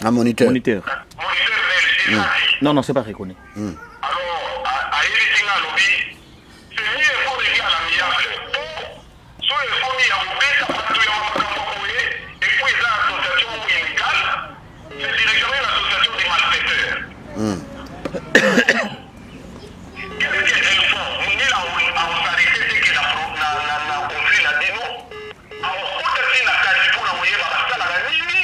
Un moniteur. Moniteur. Non, non, c'est pas reconnu. Alors, à Eritinga Lobby, c'est mieux pour venir à l'amiable. Sur les familles à Oubé, ça va tout et puis ils ont l'association légale, c'est directement l'association des malfaiteurs. Qu'est-ce qu'elles font? On est là où s'arrêter, c'est que la conflit là dit nous. Alors, quand c'est la qualité pour la moyenne, ça la nini.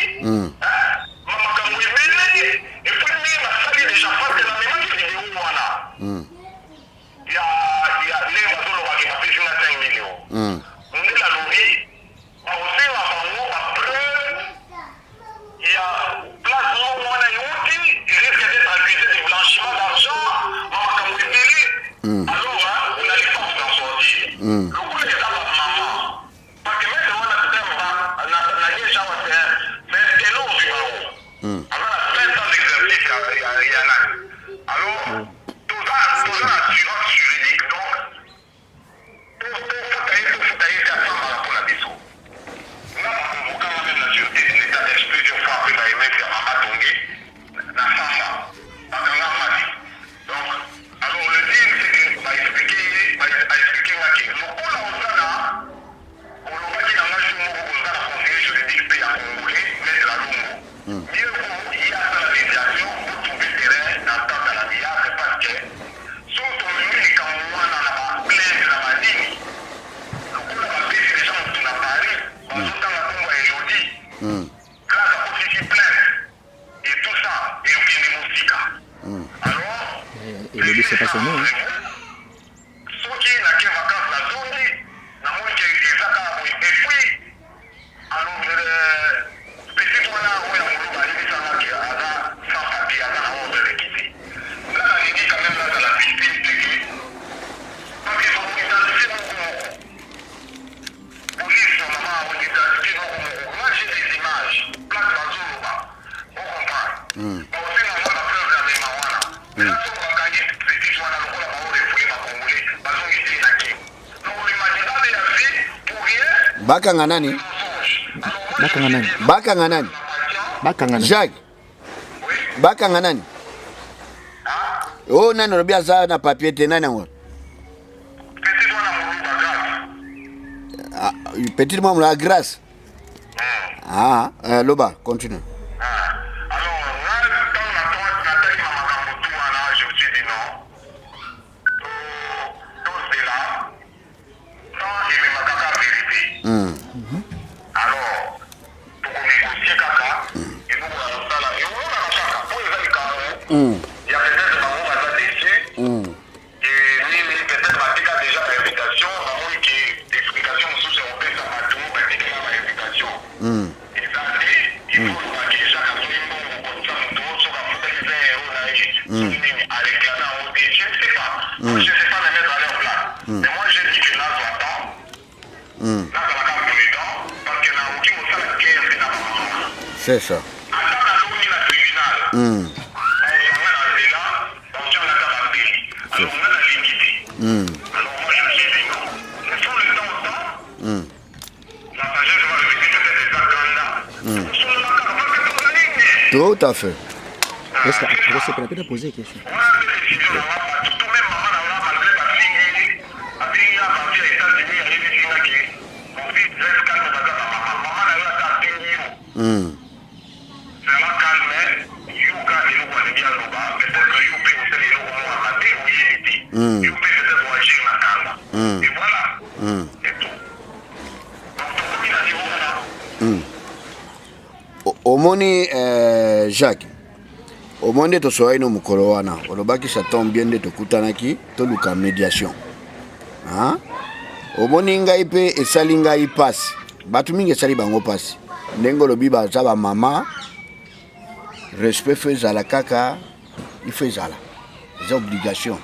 Et le lit, c'est pas son nom. Hein. Bakanga nani? Bakanga nani? Bakanga nani? Bakanga nani? Jacques. Bakanga nani? Oh nani robia za na papier te nani ngo? Petit moi la grâce. Ah, Loba, continue. C'est ça. Tout à fait. Est-ce que c'est pour la peine de poser une question? Omoni Jacques omonde to soa ino mukolo wana olobaki ça tombe bien de tokutanaki to luka médiation hein omoni ngai pe esali ngai passe batu mingi esali bango passe ndengo lobi baza ba mama respect fait à la kaka il fait à la des obligations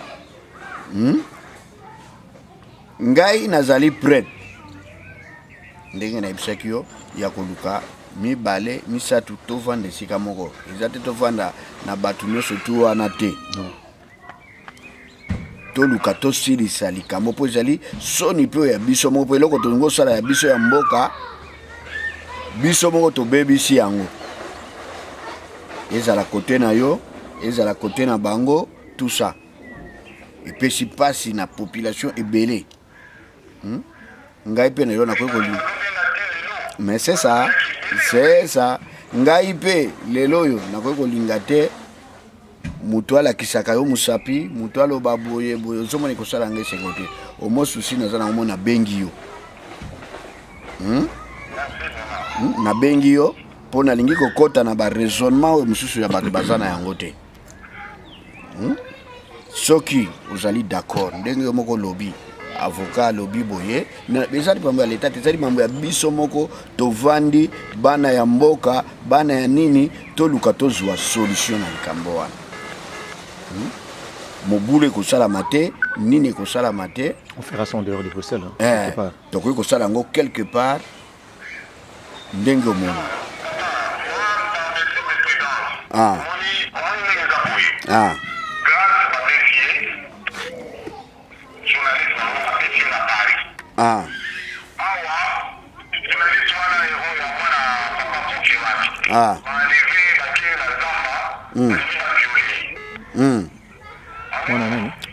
ngai nazali prêt ndenge na ibisakio ya koluka mi balé mi satu to vanda sika moko ezate to vanda na batu nyonso tu wana te to luka to silisa likambo po ezali soni pe ya biso moko eloko tolingo sala ya biso ya mboka biso moko tobebisi yango ezala côté na yo, ezala côté na bango, tout ça. Et puis si passe na population ebele. Ngai pe na yo na koko li. Mais c'est ça. Ngai pe lelo yo na koko lingate. Mutu ala kisaka yo musapi, mutu alo baboye boyo zomo ni kosala ngai sekote. Omo susi na zana omona bengi yo. Na bengi yo pona lingi kokota na ba raisonnement mususu ya bato bazana yango te. Soki ozali d'accord ndenge yo moko lobby avocat lobby boye na bezali pamba l'état ezali mambo ya biso moko tovandi bana ya mboka bana ya nini toluka tozwa solution na likambo wana. Mobule kosala mate nini kosala mate on fera ça en dehors de Bruxelles quelque part. Donc kosala ngo quelque part ndenge mona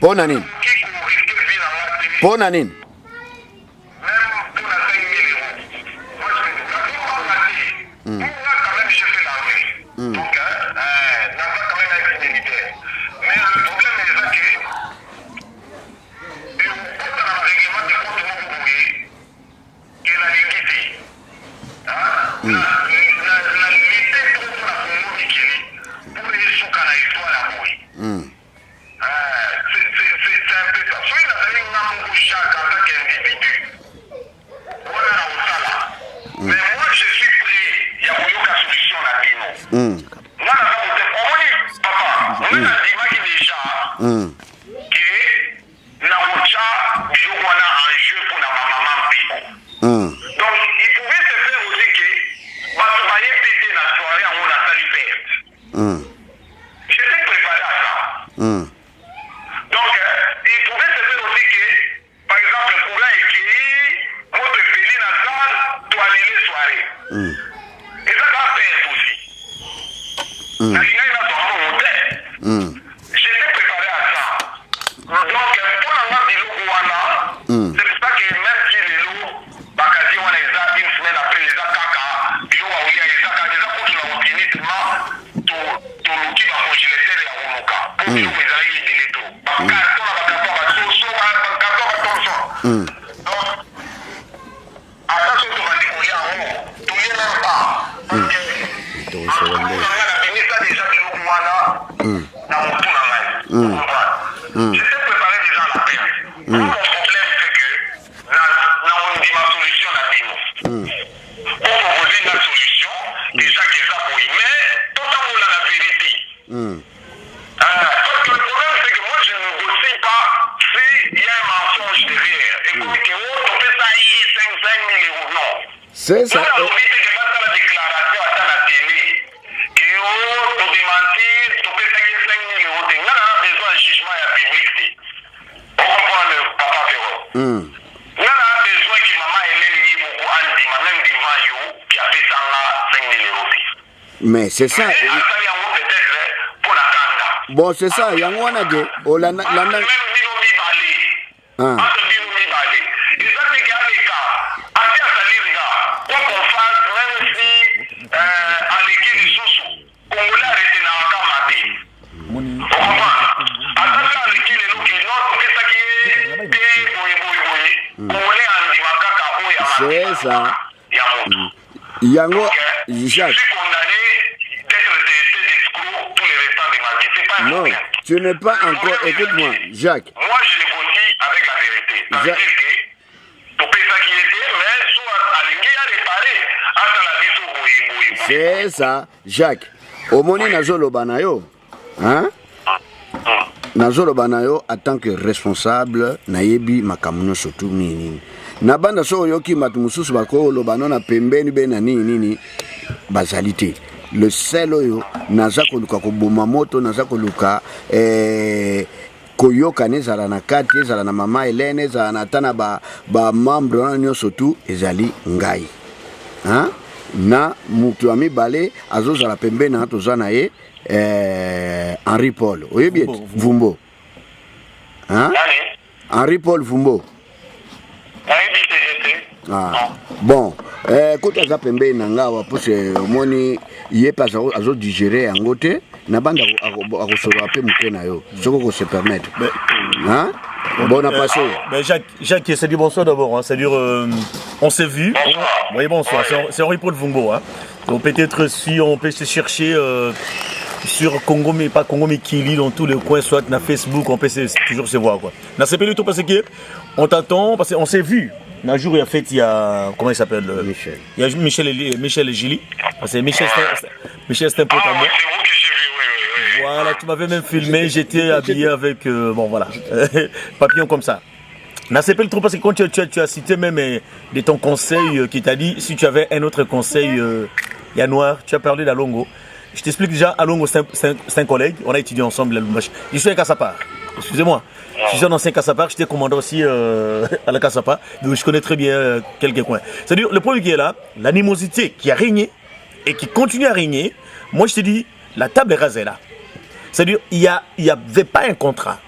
Pona nini? C'est ça. Mais c'est ça. Bon, c'est ça. Il y a un de. C'est ça. Yango, Jacques. Non, tu n'es pas encore. Écoute-moi, Jacques. Moi, je négocie avec la vérité. Ça veut dire que tu peux s'inquiéter, mais soit à c'est ça, Jacques. Au moni nazolo banayo, hein? Nazolo banayo en tant que responsable, nayebi makamuno surtout nini. Nabanda so yoki matumususu bako lobano na pembeni bena nini bazalité. Le sel oyo naza koluka koboma moto naza koluka koyoka nezala na kati ezala na mama Hélène ezala na tana ba membre nyonso tout ezali ngai. Hein? na mutu ami balé azozala pembe na tozana ye Henri Paul oyebi Vumbo hein Henri Paul Vumbo ah bon kota za pembe na ngawa pose moni ye pas azo digérer yango te na banda akosolo ape muke na yo soko ko se permettre hein bon on a passé Jacques c'est du bonsoir d'abord hein. C'est-à-dire on s'est vu oui bonsoir c'est Henri Paul Vumbo hein. Donc peut-être si on peut se chercher sur Congo mais pas Congo mais Kili dans tous les coins soit na Facebook on peut toujours se voir quoi. Na c'est pas du tout parce que on t'attend parce qu'on s'est vu. Un jour il y a fait il y a comment il s'appelle Michel. Il y a Michel et Gilly. Parce que Michel c'est un pote à moi. C'est vous que j'ai vu, oui. Voilà, tu m'avais même filmé, j'étais habillé avec bon voilà, papillon comme ça. N'a c'est pas le trop parce que quand tu as cité même de ton conseil qui t'a dit si tu avais un autre conseil il y a noir, tu as parlé d'Alongo. Je t'explique déjà, Alongo c'est un collègue, on a étudié ensemble à Lubumbashi. Je suis à Kassapar, excusez-moi. Je suis un ancien Kassapar, j'étais commandant aussi à la Kassapar, donc je connais très bien quelques coins. C'est-à-dire, le problème qui est là, l'animosité qui a régné et qui continue à régner, moi je te dis, la table est rasée là. C'est-à-dire, il n'y avait pas un contrat.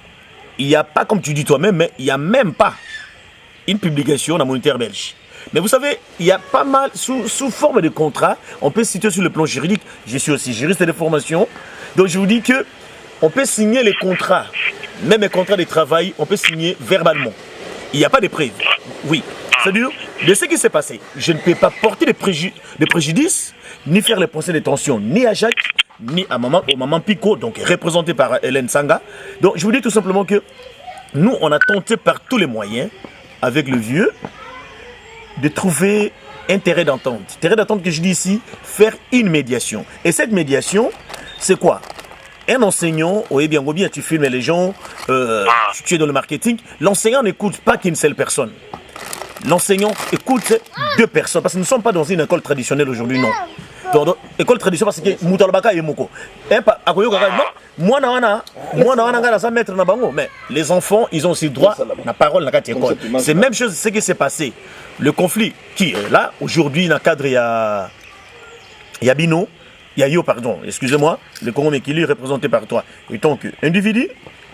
Il n'y a pas, comme tu dis toi-même, mais il n'y a même pas une publication dans Moniteur belge. Mais vous savez, il y a pas mal, sous forme de contrat, on peut citer sur le plan juridique, je suis aussi juriste de formation, donc je vous dis que on peut signer les contrats, même les contrats de travail, on peut signer verbalement. Il n'y a pas de preuves. Oui. C'est-à-dire, de ce qui s'est passé, je ne peux pas porter de préjudice, ni faire les procès de tension, ni à Jacques, ni à maman Pico, donc représenté par Hélène Sanga. Donc je vous dis tout simplement que nous, on a tenté par tous les moyens, avec le vieux, de trouver un terrain d'entente. Terrain d'entente que je dis ici, faire une médiation. Et cette médiation, c'est quoi? Un enseignant, oui bien tu filmes les gens, tu es dans le marketing, l'enseignant n'écoute pas qu'une seule personne. L'enseignant écoute deux personnes, parce que nous ne sommes pas dans une école traditionnelle aujourd'hui, non. Dans l'école traditionnelle, parce que Moutalbaka et Moko. Mais les enfants, ils ont aussi droit à la parole dans l'école. C'est la même chose, ce qui s'est passé. Le conflit qui est là, aujourd'hui, dans le cadre, il y a Bino, il y a Yo, pardon, excusez-moi, le Congo Mekili représenté par toi. Et donc, individu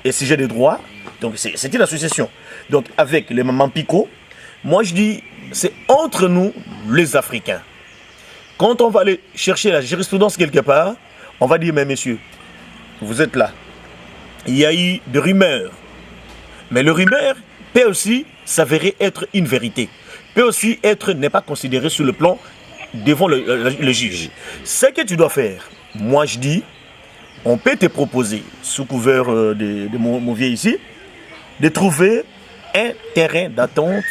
et sujet de droit, donc c'est une association. Donc, avec les mamans Pico, moi je dis, c'est entre nous, les Africains. Quand on va aller chercher la jurisprudence quelque part, on va dire, mais messieurs, vous êtes là. Il y a eu des rumeurs. Mais le rumeur peut aussi s'avérer être une vérité. Peut aussi être, n'est pas considéré sur le plan devant le juge. Ce que tu dois faire, moi je dis, on peut te proposer, sous couvert de mon vieux ici, de trouver un terrain d'attente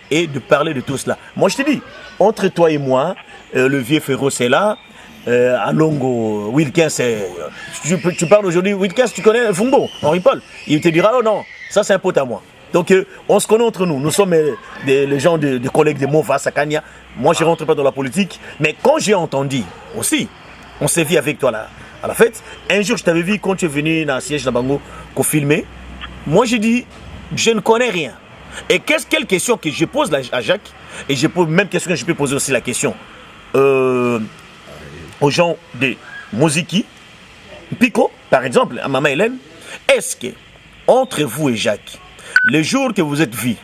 et de parler de tout cela. Moi je te dis, entre toi et moi, le vieux Ferro c'est là, Alongo, Wilkins, tu parles aujourd'hui, Wilkins, tu connais Vumbo, Henri Paul, il te dira, oh non, ça c'est un pote à moi. Donc on se connaît entre nous, nous sommes les gens de collègues de Mova, Sakania. Moi je ne rentre pas dans la politique, mais quand j'ai entendu aussi, on s'est vu avec toi là, à la fête, un jour je t'avais vu quand tu es venu dans le siège de Bango, qu'on filmait, moi j'ai dit, je ne connais rien. Et quelle question que je pose à Jacques, et je pose même question que je peux poser aussi la question aux gens de Moziki, Pico, par exemple, à Maman Hélène, est-ce que entre vous et Jacques, le jour que vous êtes vus,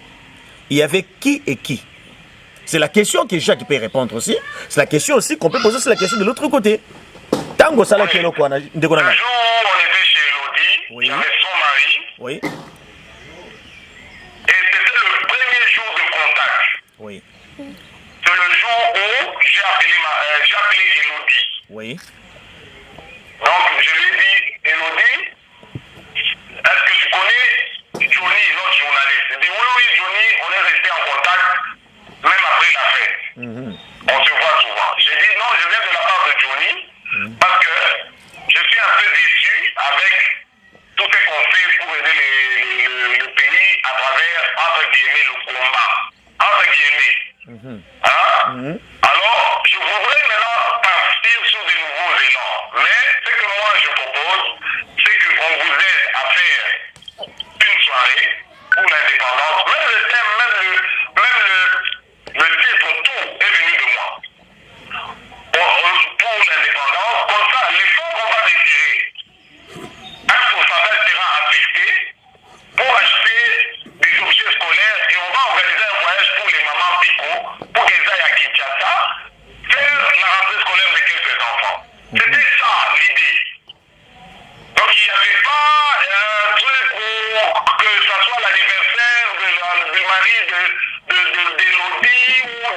il y avait qui et qui? C'est la question que Jacques peut répondre aussi. C'est la question aussi qu'on peut poser, c'est la question de l'autre côté. Tango Sala qui est là, quoi. Un jour, on était chez Elodie, oui. Il y avait son mari. Oui. Et c'était le premier jour de contact. Oui. C'est le jour où j'ai appelé Elodie. Oui. Donc, je lui ai dit, Elodie, est-ce que tu connais Johnny, notre journaliste? Il dit, oui, Johnny, on est resté en contact, même après la fête. On se voit souvent. J'ai dit, non, je viens de la part de Johnny, parce que je suis un peu déçu avec tout ce qu'on fait pour aider le pays à travers, entre guillemets, le combat. Entre guillemets. Alors, je voudrais maintenant partir sur de nouveaux élans. Mais ce que moi je propose, c'est qu'on vous aide à faire une soirée pour l'indépendance. Même le thème, même le titre, tout est venu de moi.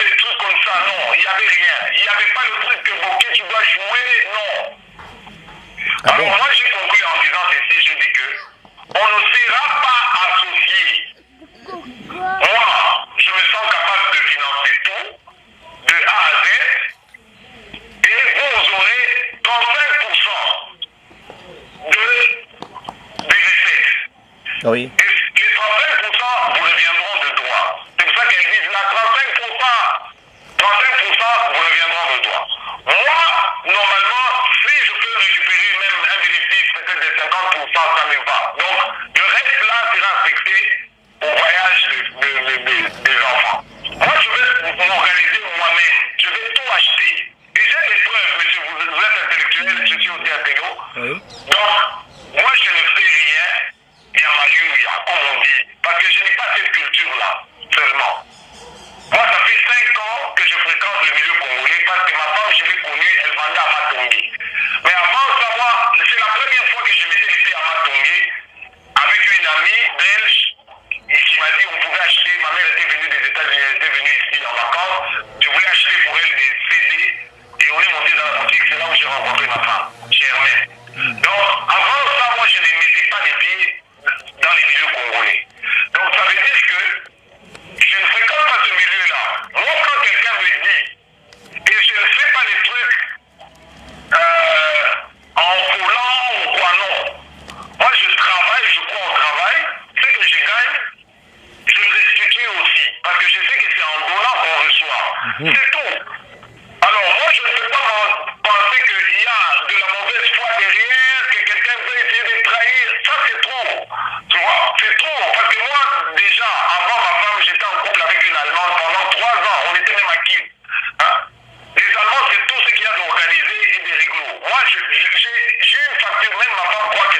des trucs comme ça, non, il n'y avait rien. Il n'y avait pas le truc que Bokeh, tu dois jouer, non. Alors moi j'ai conclu en disant ceci, je dis que on ne sera pas associés. Moi, je me sens capable de financer tout, de A à Z, et vous aurez 35% des recettes. Oui. Et les 35% vous reviendront de droit. C'est pour ça qu'elles disent là, 35% vous reviendront de droit. Moi, normalement, si je peux récupérer même un bénéfice peut-être de 50%, ça me va. Donc, le reste là sera affecté au voyage des enfants. Moi, je vais m'organiser moi-même. Je vais tout acheter. Et j'ai des preuves, monsieur, vous êtes intellectuel, je suis aussi intello. Oui. Donc, moi, je ne fais rien. Yamayouya, comme on dit. Parce que je n'ai pas cette culture-là, seulement. Moi, ça fait 5 ans que je fréquente le milieu congolais parce que ma femme, je l'ai connue, elle vendait à Matongé. Mais avant de savoir, c'est la première fois que je m'étais laissé à Matongé avec une amie belge qui m'a dit on pouvait acheter. Ma mère était venue des États-Unis, elle était venue ici en vacances. Je voulais acheter pour elle des CD et on est monté dans la boutique. C'est là où j'ai rencontré ma femme, chez Hermès. Donc, avant ça, moi, je ne mettais pas les pieds dans les milieux congolais. Donc, ça veut dire que je ne fréquente pas ce milieu-là. Moi, quand quelqu'un me dit, et je ne fais pas les trucs en volant ou quoi, non. Moi, je travaille, je crois au travail. Ce que je gagne, je le restitue aussi. Parce que je sais que c'est en donnant qu'on reçoit. C'est tout. Alors, moi, je ne peux pas penser qu'il y a de la mauvaise foi derrière, que quelqu'un veut essayer de trahir. Ça, c'est trop. Tu vois, c'est trop. Parce que moi, déjà, avant ma femme, j'étais en couple avec une Allemande pendant 3 ans. On était même à Kiev. Hein? Les Allemands, c'est tout ce qu'il y a d'organisé et de rigolo. Moi, j'ai une facture, même ma femme croit que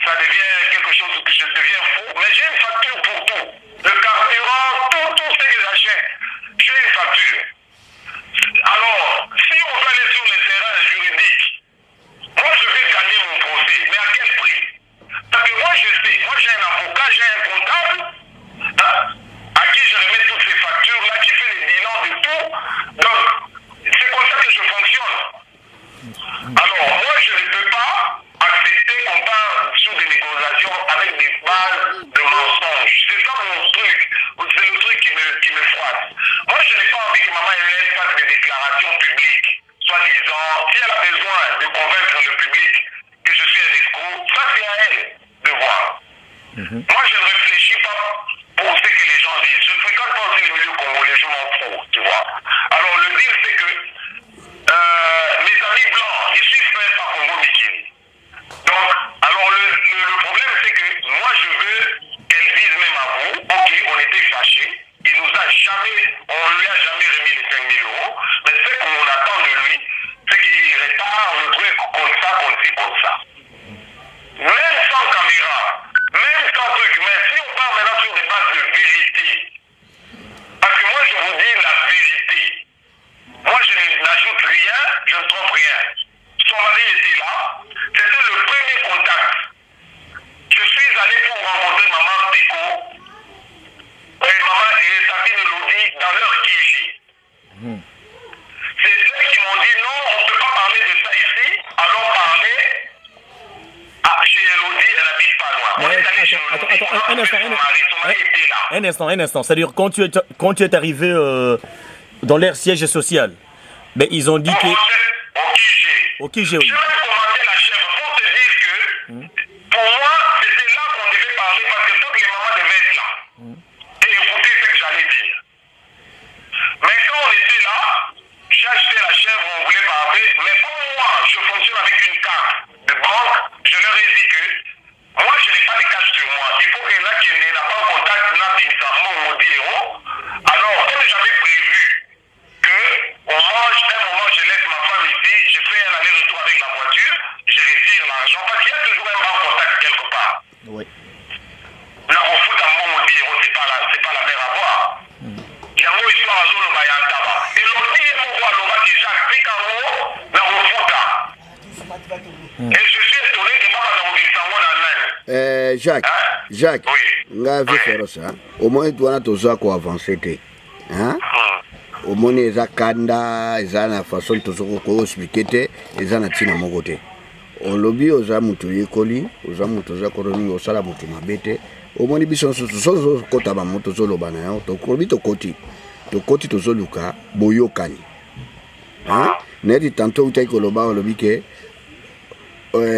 ça devient quelque chose que je deviens fou. Mais j'ai une facture pour tout. Le carburant, tout ce que j'achète. J'ai une facture. Alors, si on veut aller sur le terrain juridique, moi je vais gagner mon procès, mais à quel prix? Parce que moi je sais, moi j'ai un avocat, j'ai un comptable, hein, à qui je remets toutes ces factures-là, qui fait les bilans de tout. Donc, c'est comme ça que je fonctionne. Alors, moi je ne peux pas accepter qu'on parle sur des négociations avec des bases de mensonges. C'est ça mon truc. C'est le truc qui me froisse. Moi, je n'ai pas envie que maman Hélène fasse des déclarations publiques, soi-disant. Si elle a besoin de convaincre le public que je suis un escroc, ça c'est à elle de voir. Moi, je ne réfléchis pas pour ce que les gens disent. Je ne fréquente pas aussi les milieux congolais, je m'en fous, tu vois. Alors, le deal, c'est que mes amis blancs, ils suivent même pas Congo Mikini. Donc, alors le problème, c'est que moi, je veux qu'elle dise même à vous, ok, on était fâchés, on lui a jamais remis les 5 000 euros, mais ce qu'on attend de lui, c'est qu'il répare le truc comme ça. Même sans caméra, même sans truc, mais si on part maintenant sur des bases de vérité, parce que moi, je vous dis la vérité. Moi, je n'ajoute rien, je ne trompe rien. Son mari était là, c'était le premier contact. Je suis allé pour rencontrer maman Pico et maman et Sabine Elodie dans leur QG. C'est eux qui m'ont dit non, on ne peut pas parler de ça ici, allons parler chez Elodie, elle n'habite pas loin. On est allé chez Elodie, son mari était là. Un instant. C'est-à-dire, quand tu es arrivé dans leur siège social, mais ils ont dit que... Au QG. Oui. Je vais commenter la chèvre pour te dire que pour moi, c'était là qu'on devait parler parce que toutes les mamans devaient être là. Et écouter ce que j'allais dire. Mais quand on était là, j'ai acheté la chèvre, on voulait parler. Mais comme moi, je fonctionne avec une carte de banque, je leur ai dit que moi, je n'ai pas de cash sur moi. Il faut que là, qui n'a pas en contact, n'a pas de héros. Alors, comme j'avais prévu qu'on mange, un moment, je laisse ma femme ici, je fais un aller-retour avec la voiture, je retire l'argent, parce qu'il y a toujours un bon contact quelque part. Oui. Là, au foot, un bon héros, c'est pas la mer à boire. Il y a une histoire à zone Bayantaba. Et l'autre, il y a un roi, l'autre, qui Jacques Picaro, là, au foot. Et je suis étonné que maman n'a oublié ça, on a Jacques, Jacques, nga vie féroce, au moins tu as toujours quoi avancer, hein? Au moins eza kanda, eza na façon toujours quoi expliquer, eza na tina mon côté. Au lobby oza mutu yekoli, oza mutu oza koroni osala mutu mabete. Au moins biso so kota ba mutu zo lobana yo, to kobi to koti to zo luka boyokani. Hein? Neti tantôt utai koloba au lobby ke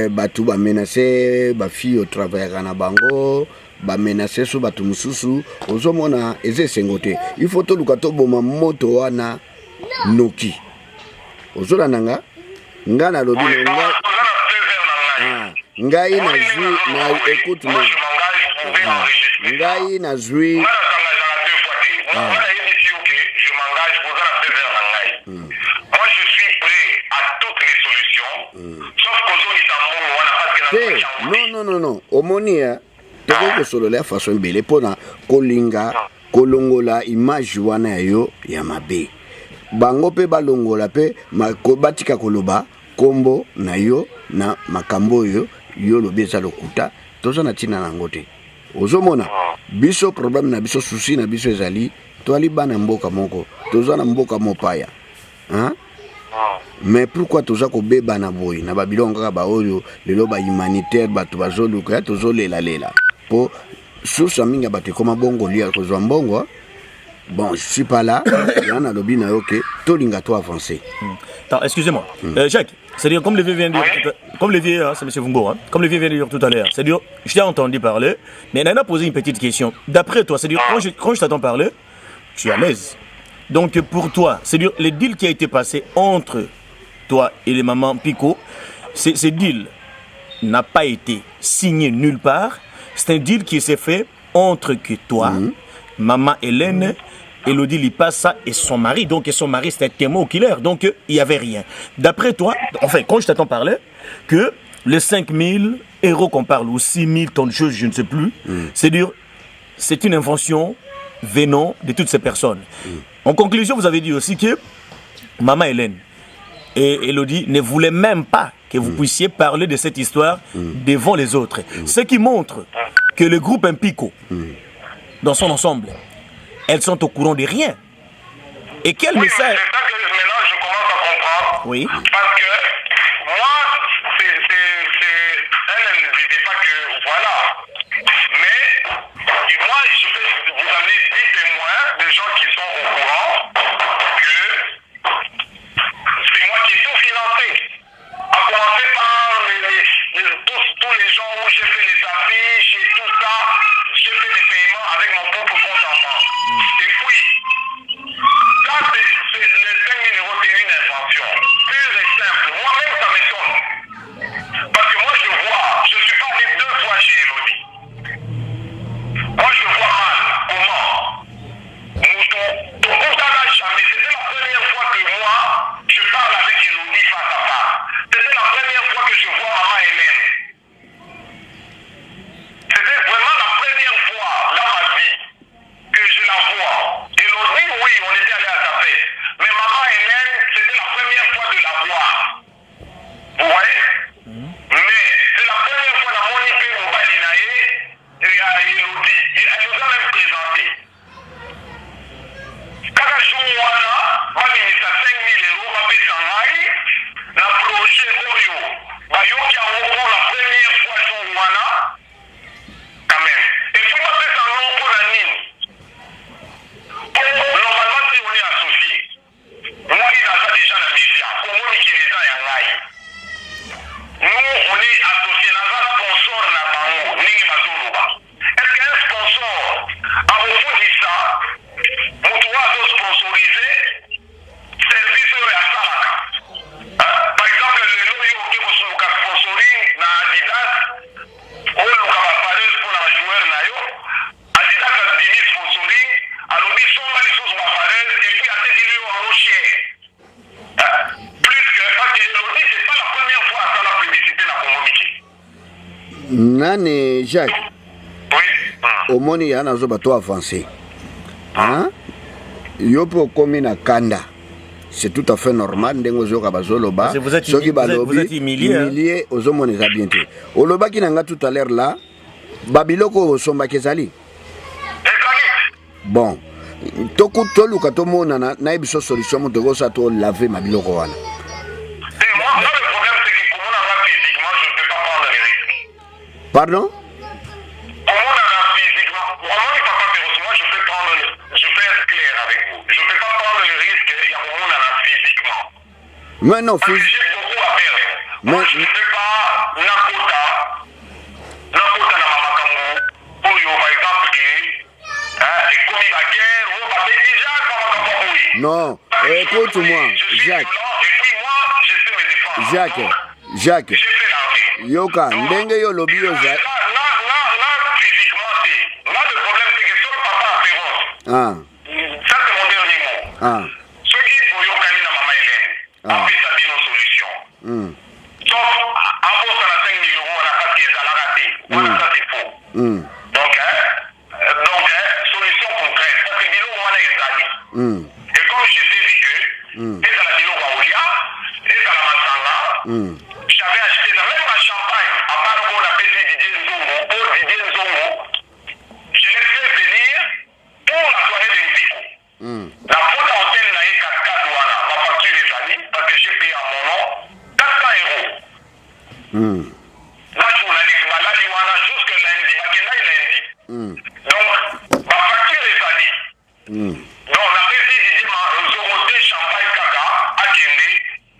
batu ba menacer ba fille au travail na bango. Ba menacer so batu mususu ozomona eze sengote il faut to luka to boma moto wana noki ozola nanga ngana lobi ngai na zui na écoute moi ngai na zui moi je suis prêt à toutes les solutions sauf qu'aujourd'hui ça non omonia toko solo la façon belle pona kolinga kolongola image wana yo ya mabe bango pe balongola pe makobatika koloba kombo na yo na makambo yo lobeza lokuta toza na tina na ngote ozomona biso problème na biso souci na biso ezali to ali bana mboka moko toza na mboka mopaya hein. Mais pourquoi toza ko beba na boy na babilonga ka ba oyo lelo ba humanitaire batu bazoluka tozolela lela po source minga batu koma bongo lia ko mbongo. Bon, je suis pas là. Yana lobi na yoke tolinga to avancer. Attends, excusez-moi. Jacques, c'est-à-dire comme le vieux vient de dire, comme le vieux, c'est monsieur Vungo, hein, comme le vieux vient de dire tout à l'heure, c'est-à-dire je t'ai entendu parler, mais Nana a posé une petite question. D'après toi, c'est-à-dire quand je t'entends parler, tu es à l'aise. Donc pour toi, c'est-à-dire le deal qui a été passé entre toi et les mamans Pico, ce deal n'a pas été signé nulle part. C'est un deal qui s'est fait entre que toi, maman Hélène, Elodie Lipassa et son mari. Donc son mari c'était un témoin oculaire. Donc il n'y avait rien. D'après toi, enfin quand je t'entends parler, que les 5000 euros qu'on parle ou 6000 tonnes de choses, je ne sais plus, c'est-à-dire c'est une invention venant de toutes ces personnes. En conclusion, vous avez dit aussi que maman Hélène et Elodie ne voulaient même pas que vous puissiez parler de cette histoire devant les autres. Ce qui montre que le groupe Impico, dans son ensemble, elles sont au courant de rien. Et quel message... C'est ça que maintenant je commence à comprendre. Oui. Parce que moi, elle ne disait pas que voilà. Mais moi, je peux vous amener 10 témoins de gens qui sont au courant que c'est moi qui ai tout financé. À commencer par tous les gens où j'ai fait les affiches et tout ça, j'ai fait des paiements avec mon propre compte en banque. Et puis, ça, les 5 000 euros, c'est une invention pure et simple. Moi-même, ça m'étonne. Parce que moi, je suis pas allé 2 fois chez Elodie. Moi, je vois mal comment Moutou, jamais. C'était la première fois que moi, je parle avec Elodie face à face. C'était la première fois que je vois maman Hélène. C'était vraiment la première fois dans ma vie que je la vois. Elodie, oui, on était allé à sa fête. Mais maman Hélène, c'était la première fois de la voir. Vous voyez? Mais c'est la première fois dans mon IP mobile Inae, il y a Elodie. Elle nous a même présenté. Quand je joue moi, je suis à 5 000 euros, je suis à la projet Oyo. Bayoki a pour la première fois jour Wana. Quand même. Et puis moi, c'est un nom pour la mine. Normalement, si on est associé, moi, il a déjà la média. Comment il est dans Yangaï? Nous, on est associés. On a un sponsor na Bango, Ningi Mazuluba. Est-ce qu'un sponsor a refusé ça? Mon droit de sponsoriser service à Salaka. Par exemple, le nom qui est sponsoring na Adidas, ou le appareil pour la joueur na yo, Adidas a dit sponsoring, alors ils sont dans les choses appareils et puis à des îlots en cher. Plus que parce que Elodie, c'est pas la première fois à la publicité na communiqué. Nane Jacques, Oui. au monde il y a un bateau avancé. Hein? Yopo komi na kanda. C'est tout à fait normal. Ndengozo bazoloba. Vous êtes humilié. Humilié aux hommes les habités. Oloba qui n'a tout à l'heure là. babiloko osomba kezali. Bon. Toko toluka to monana na ebiso solution mo togo sa to laver mabiloko wana. Moi, le problème c'est que comme on a physiquement, je ne peux pas prendre les risques. Pardon? Comme on a physiquement, moi je peux être clair avec vous. Je ne peux pas prendre le risque, il y a comme on a physiquement. Mais non, Parce que j'ai beaucoup à perdre. Moi, je ne peux pas n'akota na mama kambo pour par exemple que et comme il va guerre, on va déjà mama kambo oui. Non, écoute-moi, Jacques. Et puis moi, je sais me défendre. Jacques. J'ai fait l'armée. Yoka, ndenge yo lobi yo za. Là, physiquement, là, le problème, c'est que son papa a féroce. Ah. Ça, c'est mon dernier mot. Ah. Ce qui est pour Yokani na Maman Hélène, après, ça dit nos solutions. Sauf, en bourse, on a 5 000 euros, on a pas de qu'ils allaient rater. Voilà, ça, c'est faux. Donc, solution concrète. Parce que Bilo, on a les amis. Et comme je t'ai dit que, et dans la Bilo Waoulia, et dans la Massanga, j'avais acheté même la champagne, à part qu'on appelle Didier Nzongo, je l'ai fait venir pour la soirée de Mpiko. La faute à hôtel n'a eu cascade douana, ma facture des amis, parce que j'ai payé à mon nom 400 euros. La journaliste m'a la douana jusque lundi, parce que là il lundi. Donc, ma facture des amis. Donc, on a fait Didier Nzongo champagne caca à Kende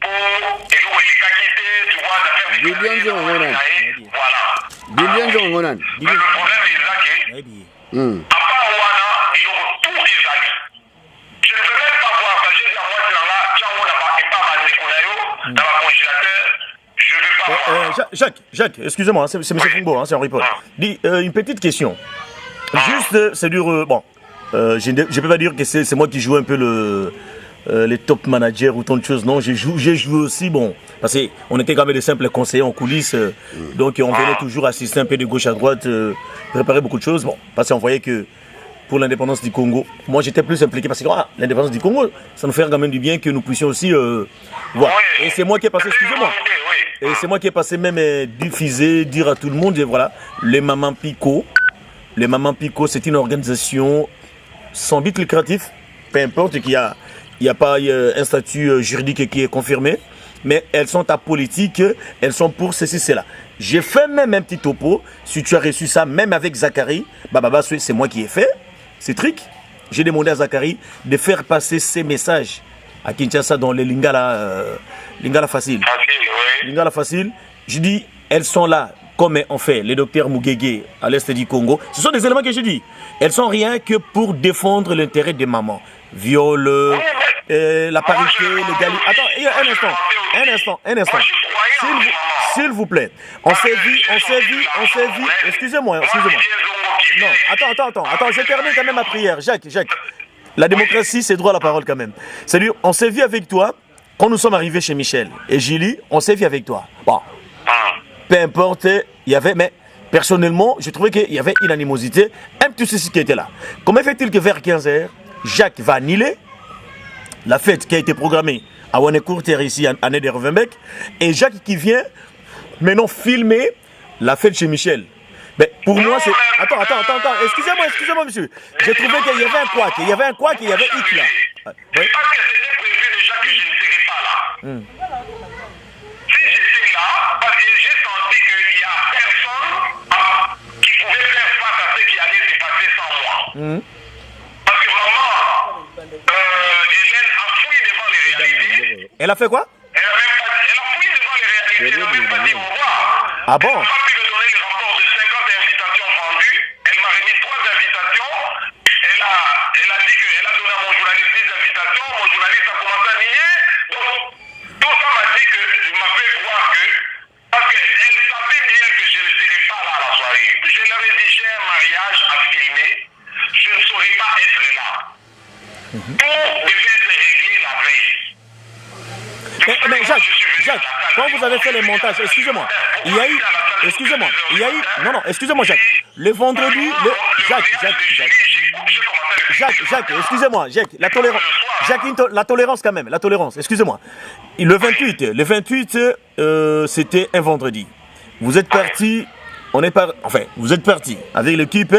pour Elou et les Kakité, tu vois, d'affaires de voilà. Mais le problème est là que, à part Ouana, ils ont tous les amis. Je ne veux même pas voir ça. J'ai dit à moi, c'est là, tiens, on n'a pas mal de dans le congélateur. Je ne veux pas voir. Jacques, excusez-moi, c'est M. Fungbo, c'est Henri Paul. Dis, une petite question. Juste, c'est dur. Bon, je ne peux pas dire que c'est moi qui joue un peu les top managers ou tant de choses. Non, j'ai joué aussi, bon, parce qu'on était quand même des simples conseillers en coulisses, donc on venait toujours assister un peu de gauche à droite, préparer beaucoup de choses. Bon, parce qu'on voyait que pour l'indépendance du Congo, moi j'étais plus impliqué parce que l'indépendance du Congo, ça nous fait quand même du bien que nous puissions aussi voir. Et c'est moi qui ai passé, excusez-moi, et c'est moi qui ai passé même diffuser, dire à tout le monde, et voilà, les Mamans Pico. Les Mamans Pico, c'est une organisation sans but lucratif, peu importe qu'il n'y a pas un statut juridique qui est confirmé, mais elles sont apolitiques, elles sont pour ceci, cela. J'ai fait même un petit topo, si tu as reçu ça, même avec Zachary, c'est moi qui ai fait, c'est trick. J'ai demandé à Zachary de faire passer ces messages à Kinshasa dans les Lingala Facile. Lingala Facile, je dis, elles sont là, comme on fait, les docteurs Mukwege à l'est du Congo. Ce sont des éléments que je dis. Elles sont rien que pour défendre l'intérêt des mamans. Viol, la parité, l'égalité. Attends, un instant. S'il vous plaît. On s'est vu. Excusez-moi. Non, attends, je termine quand même ma prière. Jacques. La démocratie, c'est droit à la parole quand même. C'est-à-dire, on s'est vu avec toi quand nous sommes arrivés chez Michel et Julie, on s'est vu avec toi. Bon. Peu importe, il y avait, mais personnellement, je trouvais qu'il y avait une animosité, un petit souci qui était là. Comment fait-il que vers 15h, Jacques va annuler la fête qui a été programmée à Wanecourter ici, à Neder-Venbeck, et Jacques qui vient maintenant filmer la fête chez Michel. Mais pour moi, c'est... Attends, excusez-moi, monsieur. J'ai trouvé qu'il y avait un couac, il y avait Hitler. Parce que c'était prévu déjà que je ne serais pas là. Si j'étais là, parce que j'ai senti qu'il n'y a personne qui pouvait faire face à ce qui allait se passer sans moi. Parce que maman, Hélène a fouillé devant les réalités. Elle a fait quoi? Elle a fouillé devant les réalités, elle n'a même pas dit au revoir. Ah bon? Elle n'a pas pu me donner le rapport de 50 invitations vendues. Elle m'a remis 3 invitations. Elle a dit qu'elle a donné à mon journaliste 10 invitations. Mon journaliste a commencé à nier. Donc, tout ça m'a dit que m'a fait voir que, parce qu'elle savait bien que je ne serais pas là à la soirée. Je leur ai dit, j'ai un mariage à filmer. Je ne saurais pas être là. Tout devait être réglé la veille. Mais Jacques, quand vous avez fait les montages, excusez-moi, Jacques, le vendredi, Jacques, excusez-moi, Jacques, la tolérance quand même, excusez-moi. Le 28, c'était un vendredi. Vous êtes parti on est enfin, vous êtes parti avec l'équipe,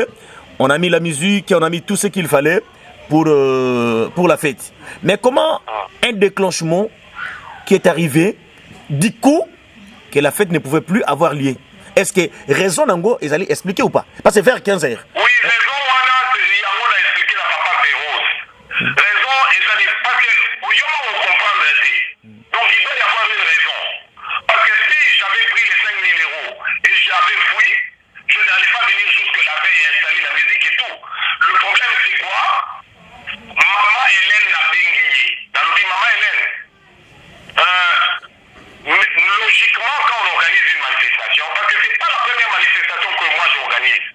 on a mis la musique, on a mis tout ce qu'il fallait pour la fête. Mais comment un déclenchement qui est arrivé, du coup, que la fête ne pouvait plus avoir lieu? Est-ce que raison Nango, ils allaient expliquer ou pas? Parce que vers 15h. Oui, raison, on a expliqué la papa Pérouse. Raison, ils allaient, parce que, on comprendre. Donc, il doit y avoir une raison. Parce que si j'avais pris les 5 000 euros et j'avais fui, je n'allais pas venir jusque la veille et installer la musique et tout. Le problème, c'est quoi? Maman Hélène n'a pas gagné. Dans le dit, Maman Hélène, logiquement, quand on organise une manifestation, parce que c'est pas la première manifestation que moi j'organise.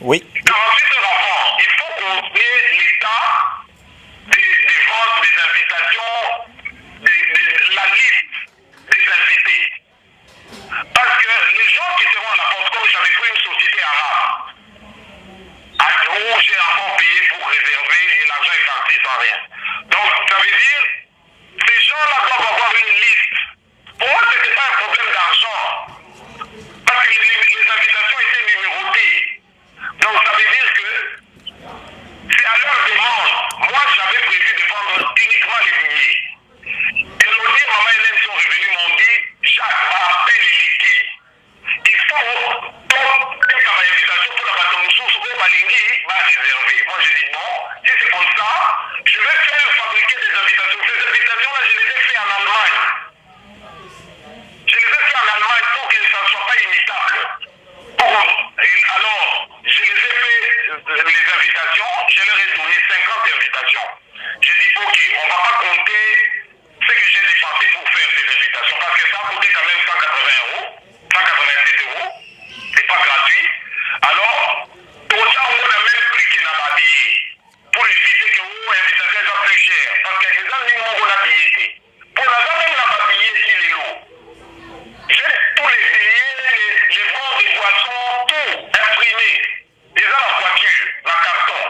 Oui. 48 heures avant, il faut qu'on ait l'état des ventes, des invitations, la liste des invités. Parce que les gens qui seront à la porte, comme j'avais pris une société arabe, où j'ai encore payé pour réserver et l'argent est parti sans rien. Donc, ça veut dire, ces gens-là doivent avoir une liste. Pour moi, ce n'était pas un problème d'argent. Parce que les invitations étaient numérotées. Donc, ça veut dire que c'est à leur demande. Moi, j'avais prévu de vendre uniquement les billets. Et l'autre, Maman Hélène sont revenus, m'ont dit, Jacques, va appeler l'équipe. Il faut que ma invitation pour la Batomoussou, au Balingui, va réserver. Moi, j'ai dit non. Si c'est comme ça, je vais faire fabriquer des invitations. Ces invitations-là, je les ai fait en Allemagne. Je les ai fait en Allemagne pour que ça ne soit pas imitable. Alors, je les ai fait les invitations, je leur ai donné 50 invitations. J'ai dit, ok, on ne va pas compter ce que j'ai dépensé pour faire ces invitations, parce que ça a coûté quand même 187 euros. C'est pas gratuit. Alors, tout ça, on a même pris qu'il n'a pas payé. Pour éviter que l'invitation soit plus chère. Parce que les amis, on a payé. Pour la dame, on n'a pas payé ici les lots. J'ai tous les billets, les bons des boissons, tout imprimé. Déjà la voiture, la carton.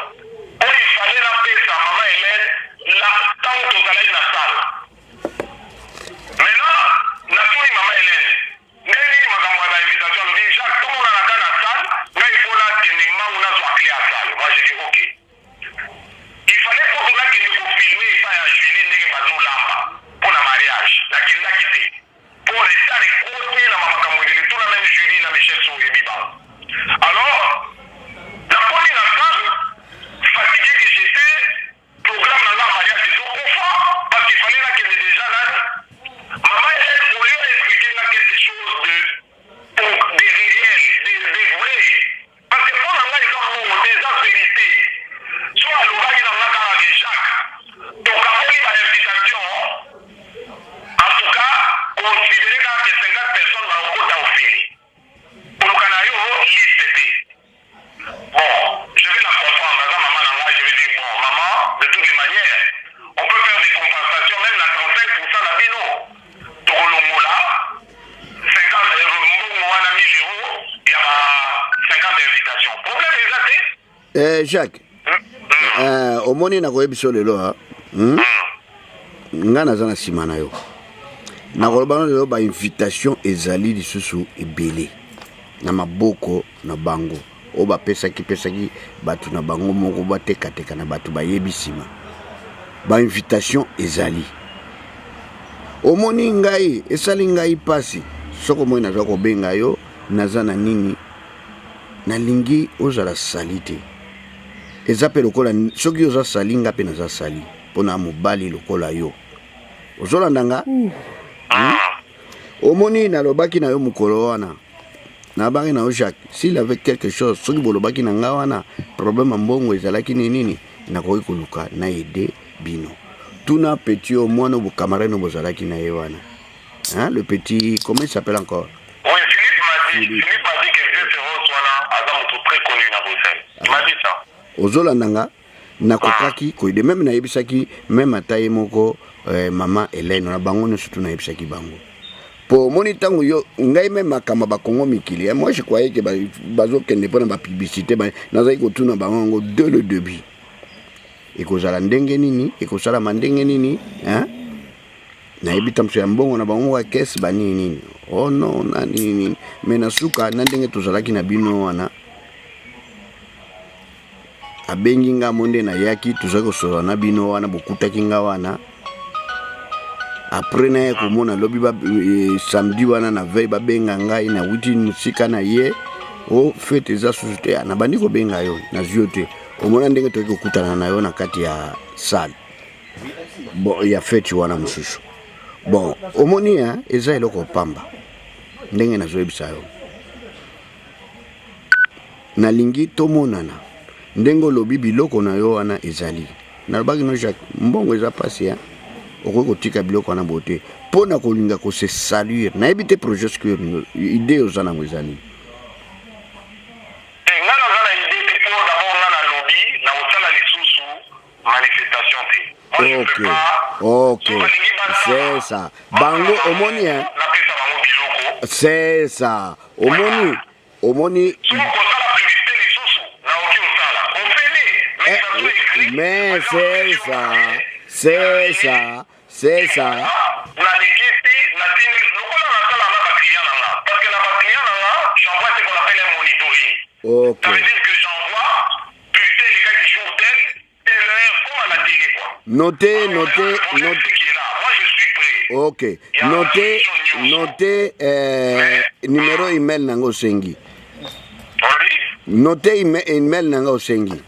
Oh, il fallait la paix, ça, Maman Hélène, la tante au salarié de la salle. Maintenant, Nasouli Maman Hélène, Nelly Magamwa l'invitation, elle dit, Jacques, tout le monde a la salle, mais il faut là tenir main ou la clé à la salle. Moi, j'ai dit, ok. Il fallait pour tout là qu'il faut filmer et pas à Julie Negebazou Lamba pour le mariage. Là qu'il l'a quitté. Pour rester les côtés, la maman Kamoué, tout la même Julie, la Michel Sou et Biban. Alors, la première la salle, fatigué que j'étais, programme dans la mariage, ils ont confort, parce qu'il fallait là qu'elle est déjà là. Maman, elle, au lieu d'expliquer là quelque chose des réels, des vrais. Parce que pour la main, ils ont des vérités. Soit à l'ouvrage dans la cara de Jacques. Donc, après l'invitation, en tout cas, considérez que 50 personnes dans le côté au fil. Pour le Canario, liste. Bon, je vais la comprendre. Maman, je vais dire, bon, maman, de toutes les manières, on peut faire des compensations, même la 35% la bino. Pour le moula, 50 euros, il y a 50 invitations. Problème est Jacques, au moni na koyebiso lelo ha nga naza na nsima na yo nakoloba na lelo bainvitation ezali lisusu ebele na maboko na bango oyo bapesaki bato na bango moko batekateka na bato bayebi nsima bainvitation ezali omoni ngai esali ngai pasi soko omoi naza kobenga yo naza na nini nalingi ozala sali te eza mpe lokola soki oza sali nga mpe naza sali mpona mobali lokola yo ozolanda nga omoni nalobaki na yo mokolo wana nabaki na yo Jacques s'il avait quelque chose soki bolobaki na nga wana problème ya mbongo ezalaki nini nakoki koluka na ede bino tuna petit au mwana bocamarade bozalaki na ye wana le petit comment il s'appelle encore? Oui, Philippe m'a dit que Dieu Féroce wana aza moto très connu na Bruxelles. Il m'a dit ça. Ozolanda nga nakokaki koyede même nayebisaki même ata ye moko Maman Hélène na bango nyonso tu nayebisaki bango po moni ntango yo ngai même makambo bakongo mikili moi je croyais que bazokende mpona bapublicité nazali kotuna bango yango de le début ekozala ndenge nini ekosalama ndenge nini nayebi tamso ya mbongo na bango wa kesi ba nini oh non na nini mais na suka na ndenge tozalaki na bino wana abengi nga monde na yaki tozaki kosola na bino wana bokutaki nga wana après na komona lobi ba samedi wana na veille babenga ngai na wuti musika na ye o fete eza susu te na bandi kobenga yo na zio te omona ndenge toki kokutana na yo na kati ya salle bon ya fete wana mususu bon omoni eza eloko pamba ndenge nazoyebisa yo nalingi tomonana ndenge olobi biloko na yo wana ezali nalobaki no Jacques mbongo eza pasi okoki kotika biloko wana bote mpo na kolinga kose saluire nayebi te projet square idée oza nango ezali nga naza na idée te mpo d'abord nga nalobi na kosala lisusu manifestation te ok c'est ça bango omoni napesa bango biloko c'est ça omoni soki kosala publicité lisusu naoki osala ofele mais c'est ça nalekisi natini lokola nasala na baclient na nga parce que na baclient na nga j'envoie ce qu'on appelle un monitoring. Ça veut dire que j'envoie publicité les gars du jour tel et l'heure comme à la télé quoi. Notez. Qui est là. Moi je suis prêt. Ok. Notez numéro email nango sengi. Notez email nango sengi.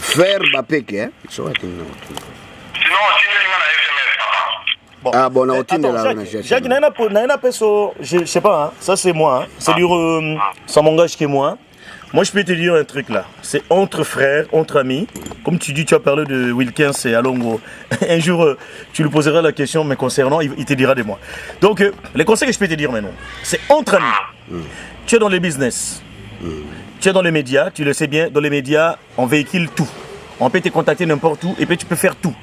Faire bapeke Sinon sinon il m'a SMS papa. Bon. Ah bon, on Jacques, je sais pas, hein, ça c'est moi, hein, c'est dur, ça m'engage que moi. Moi je peux te dire un truc là, c'est entre frères, entre amis. Comme tu dis, tu as parlé de Wilkins et Alongo. Un jour, tu lui poseras la question me concernant, il te dira de moi. Donc, les conseils que je peux te dire maintenant, c'est entre amis. Tu es dans les business, tu es dans les médias, tu le sais bien, dans les médias, on véhicule tout. On peut te contacter n'importe où et puis tu peux faire tout.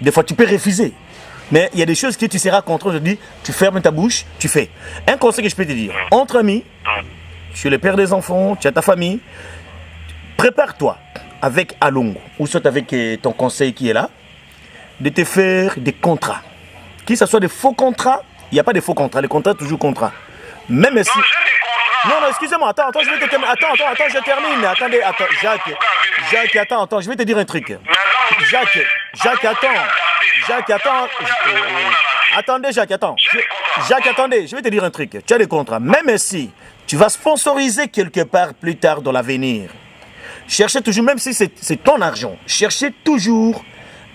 Des fois, tu peux refuser. Mais il y a des choses que tu seras contre, je dis, tu fermes ta bouche, tu fais. Un conseil que je peux te dire, entre amis, tu es le père des enfants, tu as ta famille, prépare-toi avec Alongo, ou soit avec ton conseil qui est là, de te faire des contrats. Qu'il ce soit des faux contrats, il n'y a pas de faux contrats, les contrats toujours contrats. Même si... Non, excusez-moi, attends, je vais te terminer. Attends, je termine. Attendez, Jacques, attends, je vais te dire un truc. Jacques, attends. Attendez, Jacques, attendez, je vais te dire un truc. Tu as des contrats. Même si tu vas sponsoriser quelque part plus tard dans l'avenir, cherchez toujours, même si c'est ton argent, cherchez toujours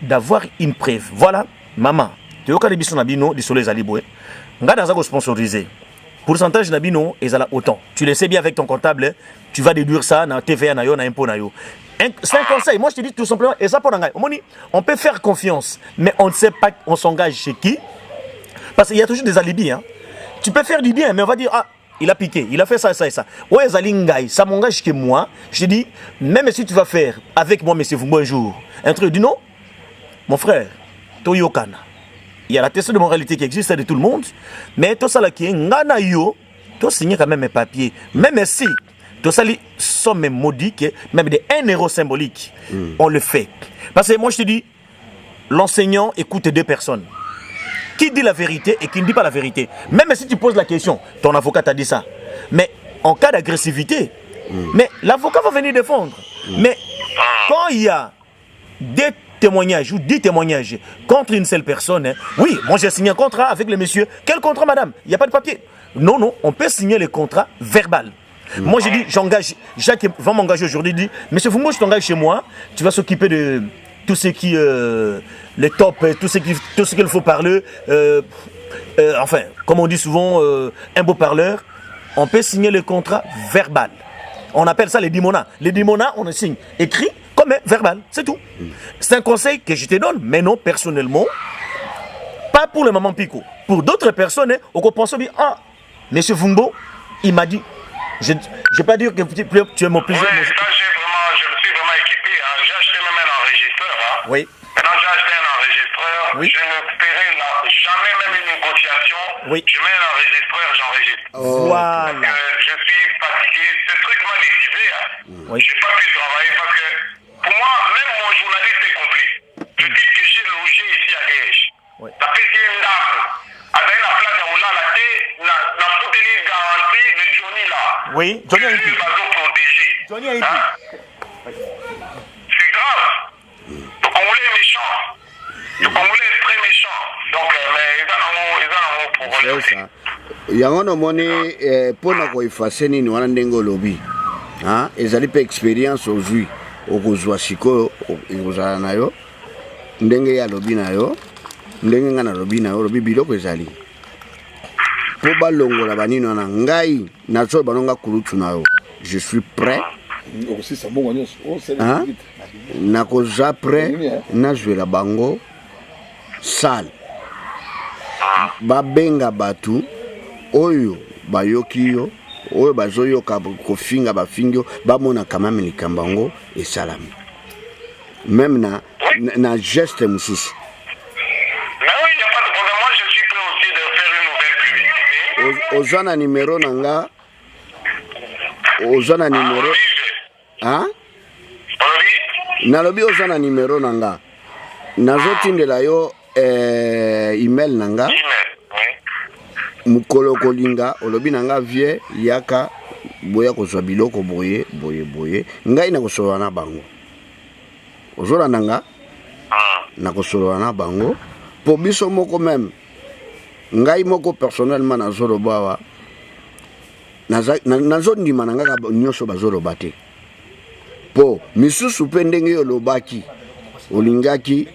d'avoir une preuve. Voilà, maman, tu as des nabino, des soleils aliboué. Ngada sponsoriser. Pourcentage nabino est à la autant. Tu le sais bien avec ton comptable, tu vas déduire ça dans TVA na yo na impôt na yo. C'est un conseil. Moi je te dis tout simplement et ça pour ngai. On peut faire confiance, mais on ne sait pas on s'engage chez qui. Parce qu'il y a toujours des alibis hein. Tu peux faire du bien mais on va dire ah, il a piqué, il a fait ça et ça et ça. Ouais, Zalingai, ça m'engage que moi. Je te dis même si tu vas faire avec moi monsieur Fumbo un jour, un truc du non mon frère, Toyokana. Il y a la test de moralité qui existe de tout le monde, mais tout ça là qui est ngana yo, tu signes quand même mes papiers, même si tout ça les sommes modiques, même des 1 euro symbolique, on le fait. Parce que moi je te dis, l'enseignant écoute 2 personnes. Qui dit la vérité et qui ne dit pas la vérité. Même si tu poses la question, ton avocat t'a dit ça. Mais en cas d'agressivité, mais l'avocat va venir défendre. Mais quand il y a des témoignages ou 10 témoignages contre une seule personne, hein. Oui, moi j'ai signé un contrat avec le monsieur. Quel contrat, madame? Il n'y a pas de papier. Non, on peut signer les contrats verbal. Moi j'ai dit, j'engage, Jacques va m'engager aujourd'hui, dit, monsieur Fumbo, je t'engage chez moi, tu vas s'occuper de tout ce qui, les tops, tout ce qu'il faut parler, enfin, comme on dit souvent, un beau parleur, on peut signer le contrat verbal. On appelle ça les dimona. Les dimona, on le signe écrit comme verbal, c'est tout. C'est un conseil que je te donne, mais non personnellement, pas pour le maman Pico. Pour d'autres personnes, on pense bien, ah, monsieur Fumbo, il m'a dit, je ne vais pas dire que tu es mon plus... Oui, je me suis vraiment équipé. Hein. J'ai acheté même un enregistreur. Hein. Oui. Maintenant, j'ai acheté un enregistreur. Oui. Je ne ferai jamais même une négociation. Oui. Je mets un enregistreur, j'enregistre. Voilà. Je suis fatigué. Ce truc m'a lessivé. Hein. Oui. Je n'ai pas pu travailler parce que, pour moi, même mon journaliste est complet. Je dis que j'ai logé ici à Liège. Ouais. napesi ye ndako azali na place ya kolala te naputeli garantie le Johnny là. Oui, Johnny a une pipe. Bazoprotégé. Johnny a une pipe. C'est grave. Le Congolais est méchant. Le Congolais est très méchant. Donc, mais ils ont un problème. C'est ça. Yango no moni pona ko efase nini wana ndenge olobi. Hein? Ezali pe expérience aujourd'hui okozwa siko ekozala nayo ndenge ya lobi nayo ndenge ngana lobi nayo lobi biloko ezali. Po balongola banini wana ngai nazo banonga kulutu nayo. Je suis prêt. Aussi ça bon agnos. Oh c'est Hein? Nakoza prêt na jouer bango sale. Babenga batu oyo bayoki yo oyo bazoyoka kofinga bafingyo bamona kama likambo ngo esalami même na geste mususu. Mais oui, il n'y a pas de problème. Moi, je suis prêt aussi de faire une nouvelle publicité. Ozana numéro nanga. Ozana numéro. Hein? Nalobi ozana numéro nanga. Nazotindela yo email nanga. Email, oui. Mukolo kolinga olobi nanga vie yaka boya kozwa biloko boye ngai na kosolola na bango ozola nanga na kosolola na bango po biso moko même ngai moko personnellement nazoloba wa nazondima nanga ka nyonso bazoloba te po misusu pe ndenge yo lobaki olingaki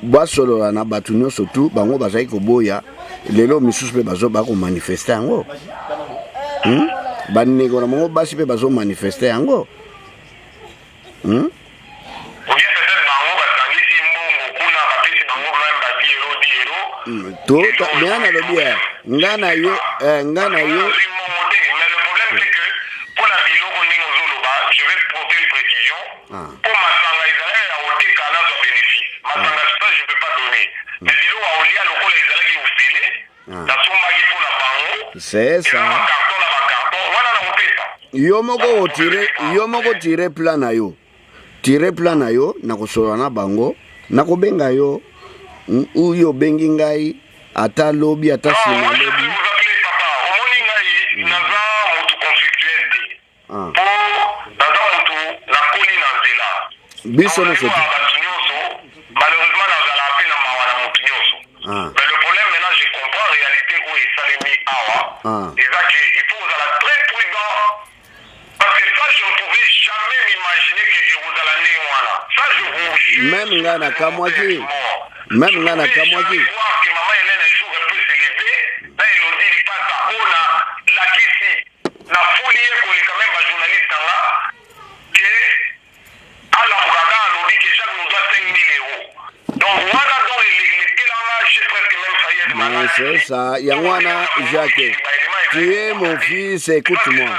basolola na batu nyonso tu bango bazali koboya lelo misusu pe bazo ba ko manifester yango bannego na mongo basi pe bazo manifester yango to bien na lobi ngana yo Mais le problème c'est que pour la biloko ndenge ozoloba, je vais porter une précision. Pour masanga ezala ya ote kana zo bénéfice. Masanga ça je peux pas donner. Mais biloko aolia lokola ezala ki ofele. Na sombaki pour la bango. c'est ça. Carton na carton, wana na opesa. Yo moko tire plan na yo. Tire plan na yo na kosolola na bango na kobenga yo uyo bengi ngai ata lobi ata sima lobi. Vous appelez papa, omoni ngai naza mutu conflictuel te. Naza mutu na koli na nzela. Biso na soto. Malheureusement nazala pe na mawa na mutu nyonso. Mais le problème maintenant je comprends en réalité où est salimi awa. Et ça que il faut vous aller très prudent. Parce que ça je ne pouvais jamais m'imaginer que vous allez né wana. Ça je vous jure. Même ngana kamwaki. Même ngana kamwaki. C'est ça, Yangwana Jacques. Tu es mon fils, écoute-moi.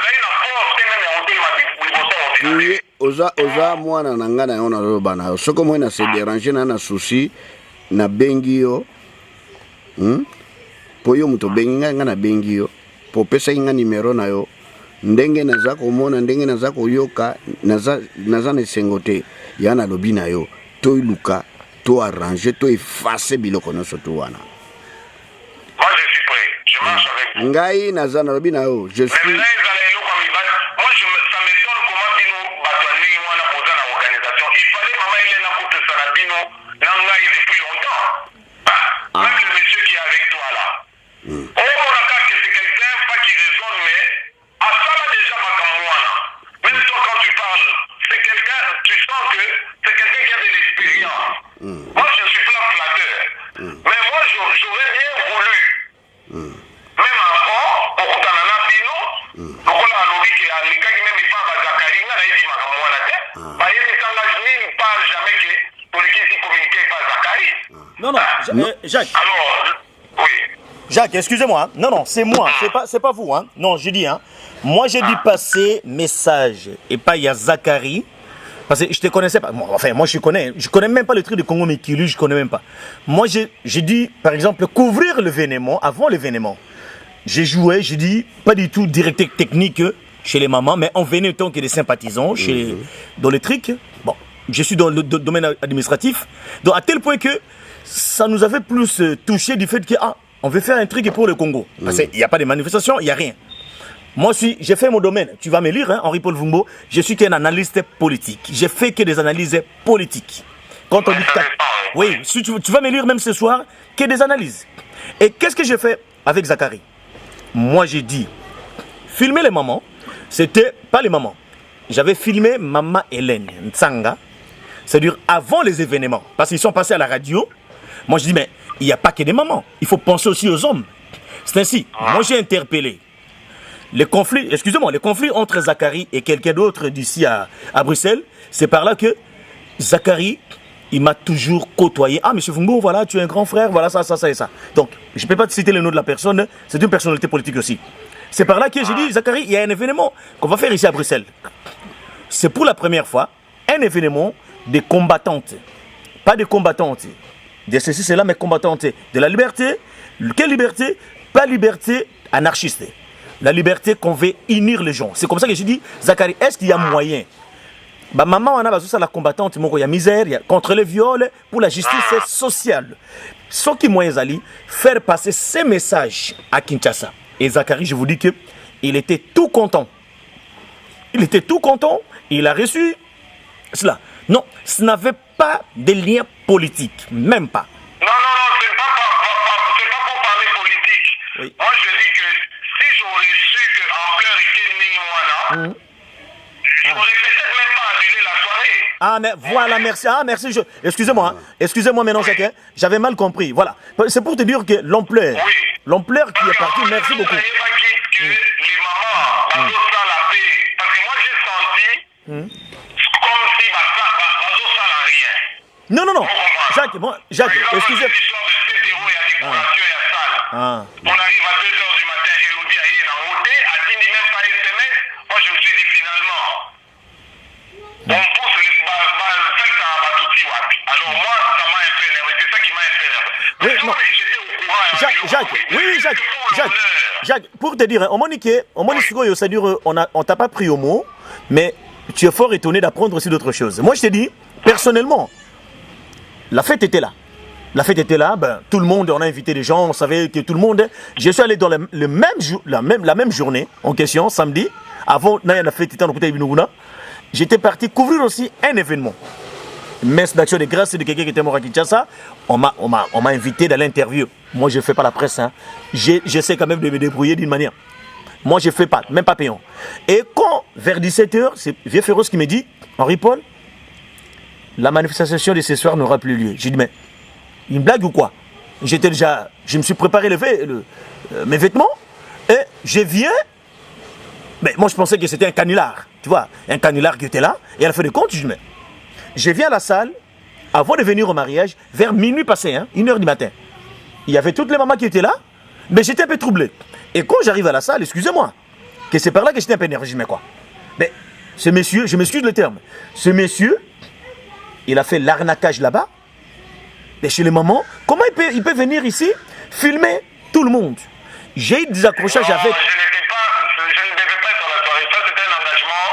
Tu es oza mwana nanga na yona loba na. Soko mwana se déranger na souci na bengi yo. Po yo muto bengi nga na bengi yo. Po pesa nga numero na yo. Ndenge naza komona ndenge naza koyoka naza na sengote yana lobi na yo. To iluka, to arranger, to effacer biloko no soto wana. Moi je suis prêt, je marche avec vous. Ngai naza na lobi na yo, je suis. Moi ça m'étonne comment bino batwani wana poza na organisation. Il fallait maman Elena pour ça na bino nanga depuis longtemps. Même le monsieur qui est avec toi là. On a qu'à que c'est quelqu'un pas qui raisonne mais à ça là déjà makamwana. Même toi quand tu parles, c'est quelqu'un, tu sens que c'est quelqu'un qui a de l'expérience. Moi je suis plein flatteur. Mais moi j'aurais bien voulu. Même avant, au Canada bino, on a lobby qui a les gars même pas Zakari, on a dit makamwana te. Bah il s'engage même pas jamais que pour les qui communiquer pas Zakari. Non, Jacques. Alors, oui. Jacques, excusez-moi. Hein. Non, c'est moi. C'est pas vous. Hein. Non, je dis. Hein. Moi, j'ai dû passer message et pas il y a Zakari. Parce que je te connaissais pas. Enfin, moi, je connais même pas le truc de Congo Mekili, je connais même pas. Moi, j'ai dû, par exemple, couvrir l'événement avant l'événement. J'ai joué, j'ai dit, pas du tout direct technique chez les mamans, mais on venait autant que des sympathisants dans les trucs. Bon, je suis dans le domaine administratif. Donc à tel point que ça nous avait plus touché du fait que on veut faire un truc pour le Congo. Parce qu'il n'y a pas de manifestation, il n'y a rien. Moi, j'ai fait mon domaine. Tu vas me lire, hein, Henri Paul Vumbo. Je suis qu'un analyste politique. J'ai fait que des analyses politiques. Quand on dit oui, si tu vas me lire même ce soir, que des analyses. Et qu'est-ce que j'ai fait avec Zachary? Moi, j'ai dit, filmer les mamans, c'était pas les mamans. J'avais filmé Maman Hélène Ntsanga, c'est-à-dire avant les événements. Parce qu'ils sont passés à la radio. Moi, je dis, mais il n'y a pas que des mamans. Il faut penser aussi aux hommes. C'est ainsi. Moi, j'ai interpellé les conflits, excusez-moi, les conflits entre Zachary et quelqu'un d'autre d'ici à Bruxelles. C'est par là que Zachary, il m'a toujours côtoyé. Ah, monsieur Vumbo, voilà, tu es un grand frère, voilà, ça et ça. Donc, je ne peux pas te citer le nom de la personne, c'est une personnalité politique aussi. C'est par là que j'ai dit, Zachary, il y a un événement qu'on va faire ici à Bruxelles. C'est pour la première fois un événement de combattantes. Pas de combattantes de ceci, cela, mais combattantes de la liberté. Quelle liberté? Pas liberté anarchiste. La liberté qu'on veut unir les gens. C'est comme ça que j'ai dit, Zachary, est-ce qu'il y a moyen? Bah, maman, on a besoin de la combattante, il y a misère, contre les viols, pour la justice sociale. Ce qui moyen Ali, faire passer ces messages à Kinshasa. Et Zachary, je vous dis que il était tout content. Il était tout content, il a reçu cela. Non, ce n'avait pas de lien politique, même pas. Non, c'est pas pour parler politique. Oui. Moi, je dis que si j'aurais su que Ampleur était Ningwana, j'aurais peut-être même pas annulé la soirée. Ah, mais voilà, merci. Ah, merci. Excusez-moi, excusez-moi maintenant, chacun. J'avais mal compris. Voilà. C'est pour te dire que l'ampleur, l'ampleur qui est partie, merci beaucoup. Que les mamans, parce que moi, j'ai senti comme si ça n'a rien. Non. Jacques, excusez-moi. On arrive à 2h du matin, Elodie a été en hôtel, a dit même pas SMS. Moi, je me suis dit finalement, on pousse les alors moi, ça m'a un peu énervé. C'est ça qui m'a un peu énervé. J'étais au courant. Jacques, pour te dire, on t'a pas pris au mot, mais tu es fort étonné d'apprendre aussi d'autres choses. Moi, je t'ai dit, personnellement, la fête était là. La fête était là, ben, tout le monde, on a invité des gens, on savait que tout le monde... Je suis allé dans la même journée, en question, samedi, avant la fête, j'étais parti couvrir aussi un événement. Messe d'action de grâce de quelqu'un qui était mort à Kinshasa. On m'a invité dans l'interview. Moi, je ne fais pas la presse. Hein. J'essaie quand même de me débrouiller d'une manière. Moi, je ne fais pas, même pas payant. Et quand, vers 17h, c'est Vieux Féroce qui me dit, Henri Paul, la manifestation de ce soir n'aura plus lieu. J'ai dit, mais... une blague ou quoi? Je me suis préparé mes vêtements et je viens. Mais moi je pensais que c'était un canular, tu vois, un canular qui était là. Et à la fin de compte, je viens à la salle avant de venir au mariage vers minuit passé, 1h du matin. Il y avait toutes les mamans qui étaient là, mais j'étais un peu troublé. Et quand j'arrive à la salle, excusez-moi, que c'est par là que j'étais un peu énervé. Je dis mais quoi? Mais ce monsieur, je m'excuse le terme, ce monsieur, il a fait l'arnaquage là-bas. Et chez les mamans, comment il peut venir ici filmer tout le monde? J'ai eu des accrochages avec... Je ne devais pas être à la soirée. Ça, c'était un engagement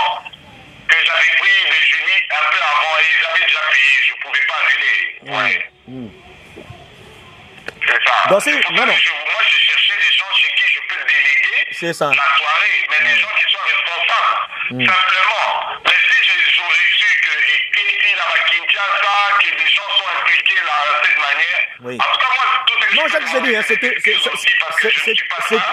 que j'avais pris de Julie un peu avant et ils avaient déjà payé. Je ne pouvais pas annuler. C'est ça. Donc, moi, je cherchais des gens chez qui je peux déléguer la soirée, mais des gens qui soient responsables. Simplement. Mais si j'aurais su que Kinshasa, que des gens sont impliqués de cette manière. Oui. En tout cas, moi, tout ce que non, Jacques, j'ai dit,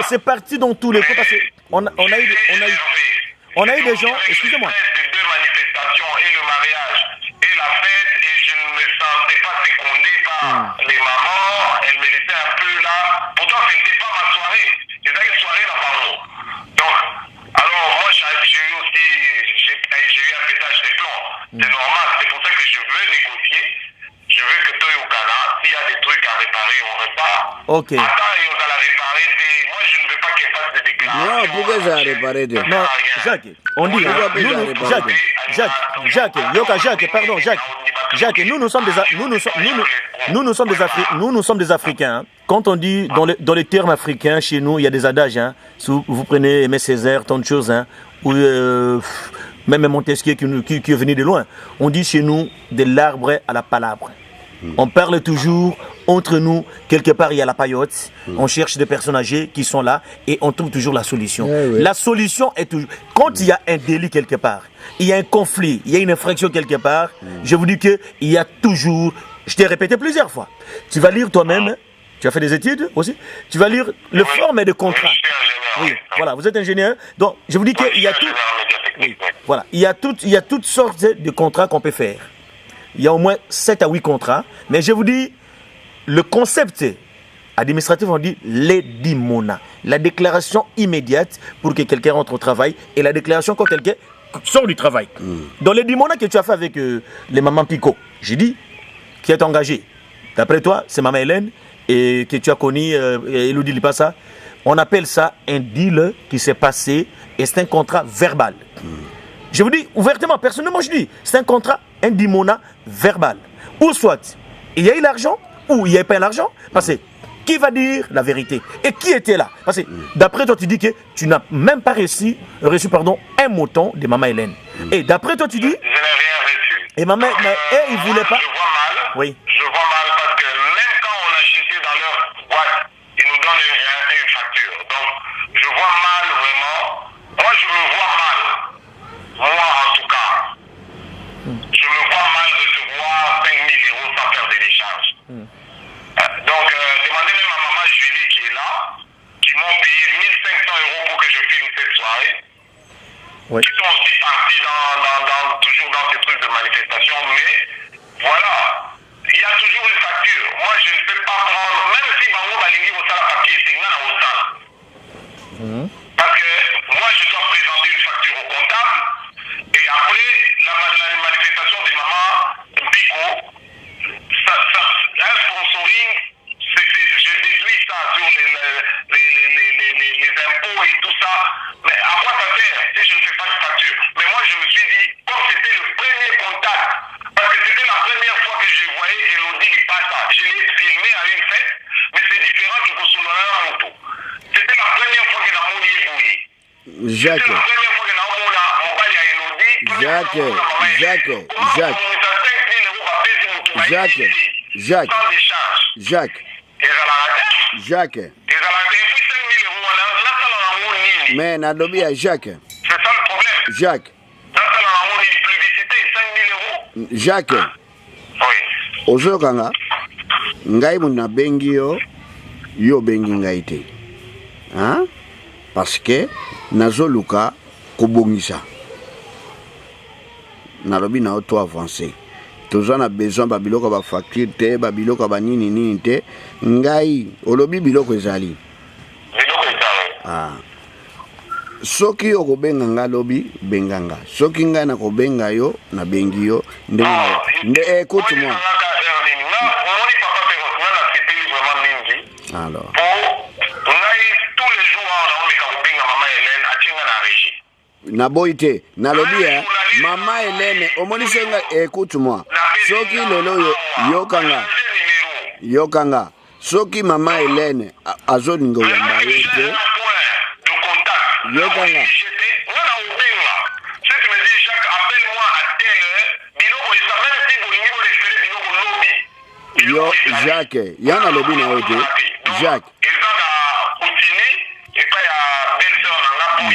c'est parti dans tous les cas parce qu'on a eu des gens, excusez-moi. Les deux manifestations et le mariage et la fête, et je ne me sentais pas fécondé par les mamans, elles me laissaient un peu là. Pourtant, ce n'était pas ma soirée. C'était une soirée là-bas. Donc, alors moi, j'ai eu un pétage de plomb. C'est normal, c'est pour ça que je veux négocier. Je veux que toi au Canada, s'il y a des trucs à réparer, on répare. Ok. Attends, et on va la réparer. Moi, je ne veux pas qu'elle fasse des déclarations. Non, pourquoi ça a réparé? Non, Jacques, on dit... Jacques, nous sommes des Africains. Hein. Quand on dit, dans les termes africains, chez nous, il y a des adages. Hein. Si vous prenez Aimé Césaire, tant de choses. Hein, où, même Montesquieu qui est venu de loin, on dit chez nous de l'arbre à la palabre. On parle toujours entre nous, quelque part il y a la paillote, on cherche des personnes âgées qui sont là et on trouve toujours la solution. La solution est toujours, quand il y a un délit quelque part, il y a un conflit, il y a une infraction quelque part, je vous dis qu'il y a toujours, je t'ai répété plusieurs fois, tu vas lire toi-même, tu as fait des études aussi, tu vas lire le forme de contrat. Oui, voilà, vous êtes ingénieur, donc je vous dis qu'il y a tout, voilà, il y a toutes sortes de contrats qu'on peut faire. Il y a au moins 7 à 8 contrats. Mais je vous dis, le concept administratif, on dit l'édimona. La déclaration immédiate pour que quelqu'un rentre au travail et la déclaration quand quelqu'un sort du travail. Dans l'édimona que tu as fait avec les mamans Pico, j'ai dit, qui est engagé. D'après toi, c'est Maman Hélène et que tu as connu Elodie Lipassa. On appelle ça un deal qui s'est passé et c'est un contrat verbal. Je vous dis ouvertement, personnellement, je dis, c'est un contrat indimona verbal. Ou soit, il y a eu l'argent, ou il n'y a pas l'argent. Parce que qui va dire la vérité? Et qui était là? Parce que d'après toi, tu dis que tu n'as même pas reçu un mouton de Maman Hélène. Et d'après toi, tu dis... Je n'ai rien reçu. Et Maman, il ne voulait pas... Je vois mal. Oui. Je vois mal parce que même quand on a acheté dans leur boîte, ils nous donnent une facture. Donc, je vois mal vraiment. Moi, je me vois mal. Moi, en tout cas, je me vois mal recevoir 5 000 € sans faire de l'échange. Donc, demandez même à maman Julie qui est là, qui m'ont payé 1 500 € pour que je filme cette soirée. Oui. Qui sont aussi partis toujours dans ces trucs de manifestation, mais voilà, il y a toujours une facture. Moi, je ne peux pas prendre, même si Bango Balingi vous la papier, c'est que au sang. Parce que moi, je dois présenter une facture au comptable. Et après, la manifestation des mamans Pico, un sponsoring, je déduis ça sur les impôts et tout ça. Mais à quoi ça sert si je ne fais pas de facture? Mais moi, je me suis dit, comme c'était le premier contact, parce que c'était la première fois que je voyais Elodie Lipassa, je l'ai filmé à une fête, mais c'est différent que Kosolana Moto. C'était la première fois que Namoni est bouillé. Jacques. C'était la première fois que Namoni Mais Nadobi à Jacques. C'est ça le problème. Jacques. Jacques. Oui. Ozokanga. Ngai muna bengi yo bengi ngai te. Hein? Parce que nazoluka kobongisa. Nalobi na auto avancé. Tous on a besoin babiloko ba facture te, babiloko ba nini te. Ngai olobi biloko ezali. Biloko ezali. Ah. Soki okobenga nga lobi benganga. Soki nga na kobenga yo na bengi yo écoute-moi. Alors. Na boite, na lobi Maman Hélène, omonisenga écoute-moi. Soki lelo yokanga. Soki Maman Hélène azoningo yamba yete. Yokanga. Yo Jacques, yana lobi na ote. Jacques.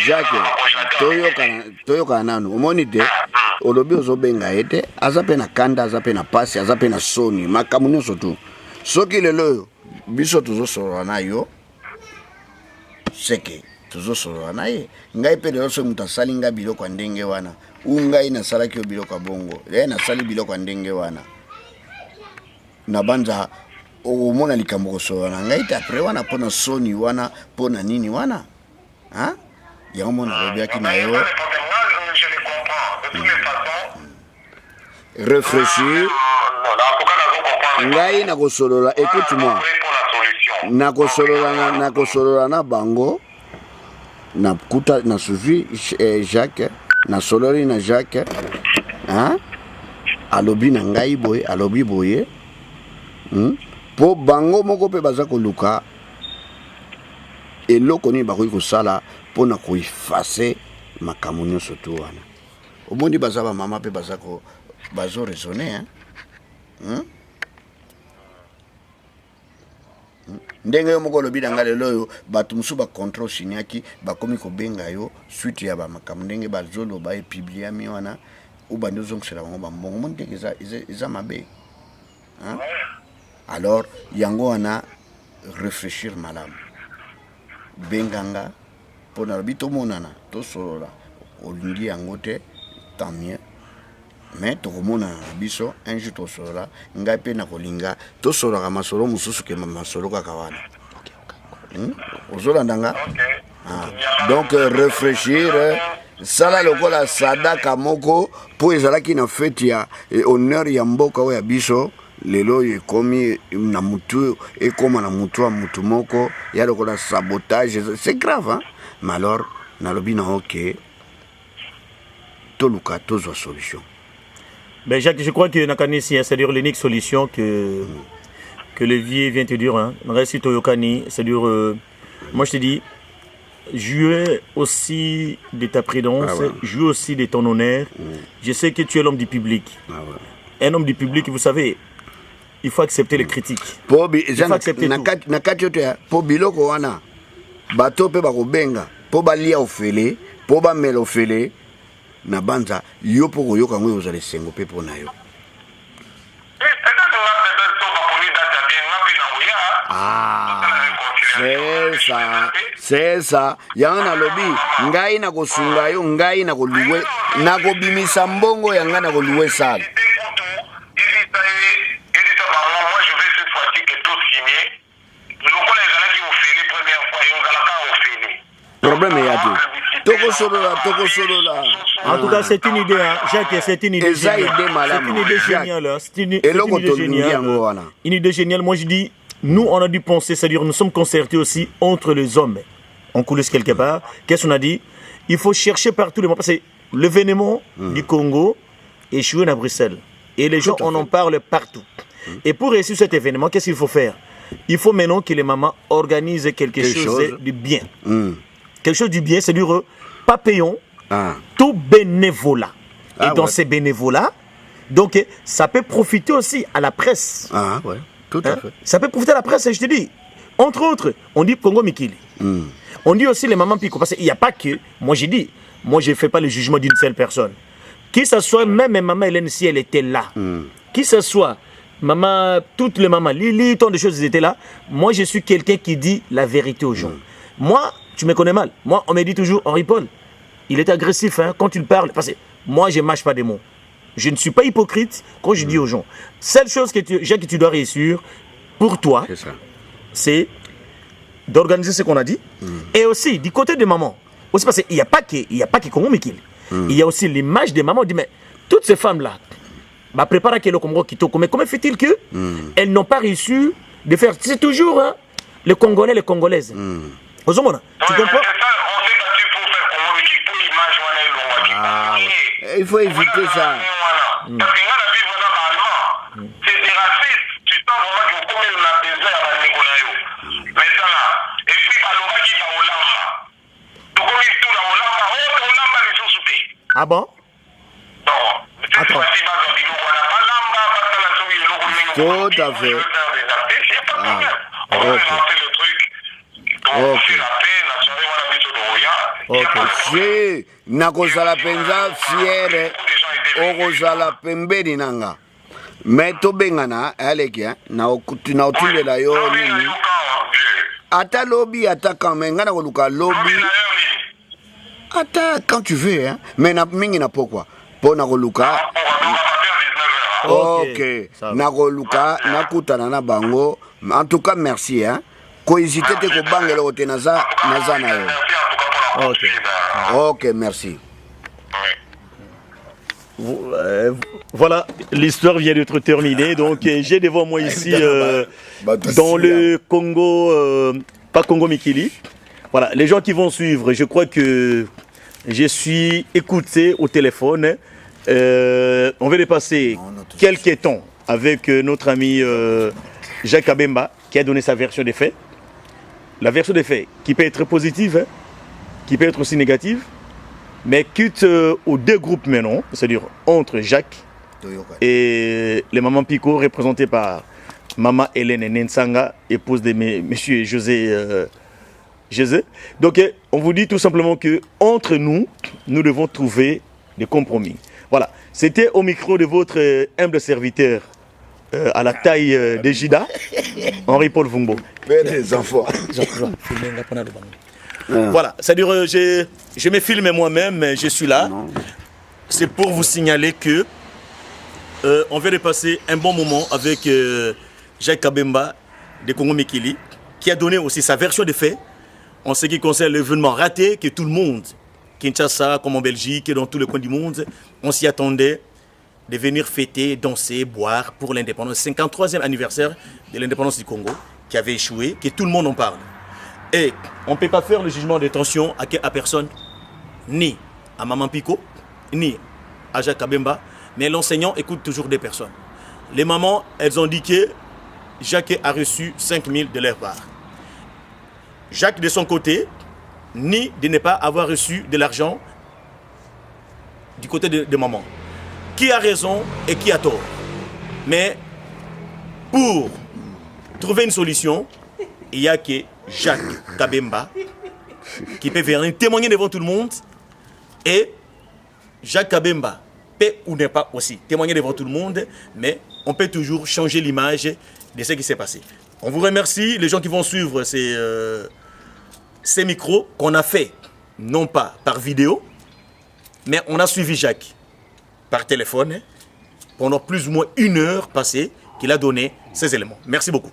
Jacques, toyoka nanu. Omonite, olobi ozobenga ete, azape na kanda, azape na pasi, azape na soni, makamu nyonso tu. Soki lelo biso tozosolola na yo, seke tozosolola na ye. Ngai pe lelo so mutu asali nga biloko ndenge wana. Ngai nasalaki yo biloko bongo. Ye nasali biloko ndenge wana. Na banza omona likambo kosolola ngai te après wana pona soni wana pona nini wana. Hein? Ya omona lobiaki na yo. Je les comprends. De toutes les façons. Réfléchir. Ngai na kosolola, écoute-moi. Na kosolola na bango. Na kuta na suivi Jacques, na sololi na Jacques. Hein? Alobi na ngai boye, alobi boye. Po bango moko pe baza koluka. Eloko ni bakoki kosala pona koeffacer makambo nyonso to wana. Au monde baza ba maman pe baza ko bazo raisonner hein. Ndenge yo moko lobi danga lelo yo batu musu ba control signaki ba komi ko benga yo suite ya ba makambo ndenge bazolo ba publier mi wana ou ba ndozo nsela ngo ba mbongo monde eza mabe hein. Alors yango wana réfléchir malamu benganga pona bito monana to solola olingi yango te tant mieux mais to komona biso un jour to solola ngai pe na kolinga to solola masolo mususu ke masolo kaka wana ozolanda donc réfléchir sala lokola sadaka moko po ezalaki na fête ya honneur ya mboka oyo ya biso lelo ekomi na mutu ekoma na mutu wa mutu moko ya lokola sabotage, c'est grave hein? Mais alors nalobi na ok toluka tozwa solution. Ben Jacques, je crois que Nakanisi, c'est-à-dire l'unique solution que le vieux vient te dire, hein. Reste Toyokani, c'est-à-dire moi je te dis jouer aussi de ta prudence, jouer aussi de ton honneur. Je sais que tu es l'homme du public. Un homme du public, vous savez, il faut accepter les critiques. Il faut accepter tout. Po biloko wana bato pe bakobenga po balia ofele po bamela ofele na banza yo po koyoka ngo ozale sengo pe po na yo. C'est ça. Yana lobi ngai na kosunga yo ngai na koluwe na kobimisa mbongo yanga na koluwe sala. Problème est à tout. Toko solola. En tout cas, c'est une idée, hein. Jacques, c'est une idée géniale. C'est une idée géniale. C'est une idée géniale. Une idée géniale. Moi, je dis, nous, on a dû penser, c'est-à-dire, nous sommes concertés aussi entre les hommes. On coulisse quelque part. Qu'est-ce qu'on a dit? Il faut chercher partout les mots. Parce que l'événement du Congo est échoué à Bruxelles. Et les gens, on en parle partout. Et pour réussir cet événement, qu'est-ce qu'il faut faire? Il faut maintenant que les mamans organisent quelque chose de bien. Quelque chose du bien, c'est-à-dire pas payons, tout bénévolat. Et dans ces bénévolats, donc ça peut profiter aussi à la presse. Ah ouais, tout à fait. Ça peut profiter à la presse, je te dis. Entre autres, on dit Congo Mikili. On dit aussi les mamans Pico. Parce qu'il n'y a pas que, moi j'ai dit, moi je ne fais pas le jugement d'une seule personne. Qui ce soit, même maman Hélène, si elle était là, qui ce soit, maman, toutes les mamans, Lili, tant de choses étaient là. Moi je suis quelqu'un qui dit la vérité aux gens. Moi, tu me connais mal. Moi, on me dit toujours, Henri Paul, il est agressif hein, quand il parle. Parce que moi, je ne mâche pas des mots. Je ne suis pas hypocrite quand je dis aux gens. Seule chose que tu dois réussir pour toi, c'est d'organiser ce qu'on a dit. Et aussi, du côté des mamans, aussi parce qu'il n'y a pas que Congo Mikili. Il y a aussi l'image des mamans. On dit, mais toutes ces femmes-là, bah, préparez le Congo Kitoko. Mais comment fait-il que elles n'ont pas réussi de faire. C'est toujours hein, les Congolais, les Congolaises. Tu comprends? Il faut éviter ça. C'est des racistes. Tu sens vraiment que vous avez besoin de Nicolas. Maintenant, et puis, ah bon? Attends. Tout à fait. Si nakozala penza fiere okozala pembeni nanga mais tobengana aleki na otulela yo nini ata lobby ata quand même ngana koluka lobby ata quand tu veux hein mais na mingi na pourquoi pour na koluka ok na koluka nakutana na bango en tout cas merci hein ko hésiter te ko bangela ote naza na yo. Ok, merci. Voilà, l'histoire vient d'être terminée. Donc, j'ai devant moi ici, dans le Congo, pas Congo Mikili. Voilà, les gens qui vont suivre, je crois que je suis écouté au téléphone. On va dépasser quelques temps avec notre ami Jacques Abemba, qui a donné sa version des faits. La version des faits qui peut être positive, hein, qui peut être aussi négative. Mais quitte aux deux groupes maintenant, c'est-à-dire entre Jacques et les mamans Pico, représentés par Maman Hélène Nensanga, épouse de monsieur José. Donc on vous dit tout simplement que entre nous, nous devons trouver des compromis. Voilà, c'était au micro de votre humble serviteur à la taille de Jida, Henri-Paul Vumbo. Les enfants. Voilà, c'est-à-dire je me filme moi-même, mais je suis là. C'est pour vous signaler que on vient de passer un bon moment avec Jacques Kabemba de Congo Mekili, qui a donné aussi sa version des faits en ce qui concerne l'événement raté que tout le monde, Kinshasa comme en Belgique et dans tous les coins du monde, on s'y attendait de venir fêter, danser, boire pour l'indépendance, 53e anniversaire de l'indépendance du Congo, qui avait échoué, que tout le monde en parle. Et on ne peut pas faire le jugement d'intention à personne, ni à Maman Pico, ni à Jacques Kabemba, mais l'enseignant écoute toujours des personnes. Les mamans, elles ont dit que Jacques a reçu 5 000 de leur part. Jacques, de son côté, ni de ne pas avoir reçu de l'argent du côté de maman. Qui a raison et qui a tort? Mais pour trouver une solution, il n'y a que Jacques Kabemba qui peut venir témoigner devant tout le monde et Jacques Kabemba peut ou n'est pas aussi témoigner devant tout le monde, mais on peut toujours changer l'image de ce qui s'est passé. On vous remercie, les gens qui vont suivre ces micros qu'on a fait, non pas par vidéo, mais on a suivi Jacques par téléphone pendant plus ou moins 1 heure passée qu'il a donné ces éléments. Merci beaucoup.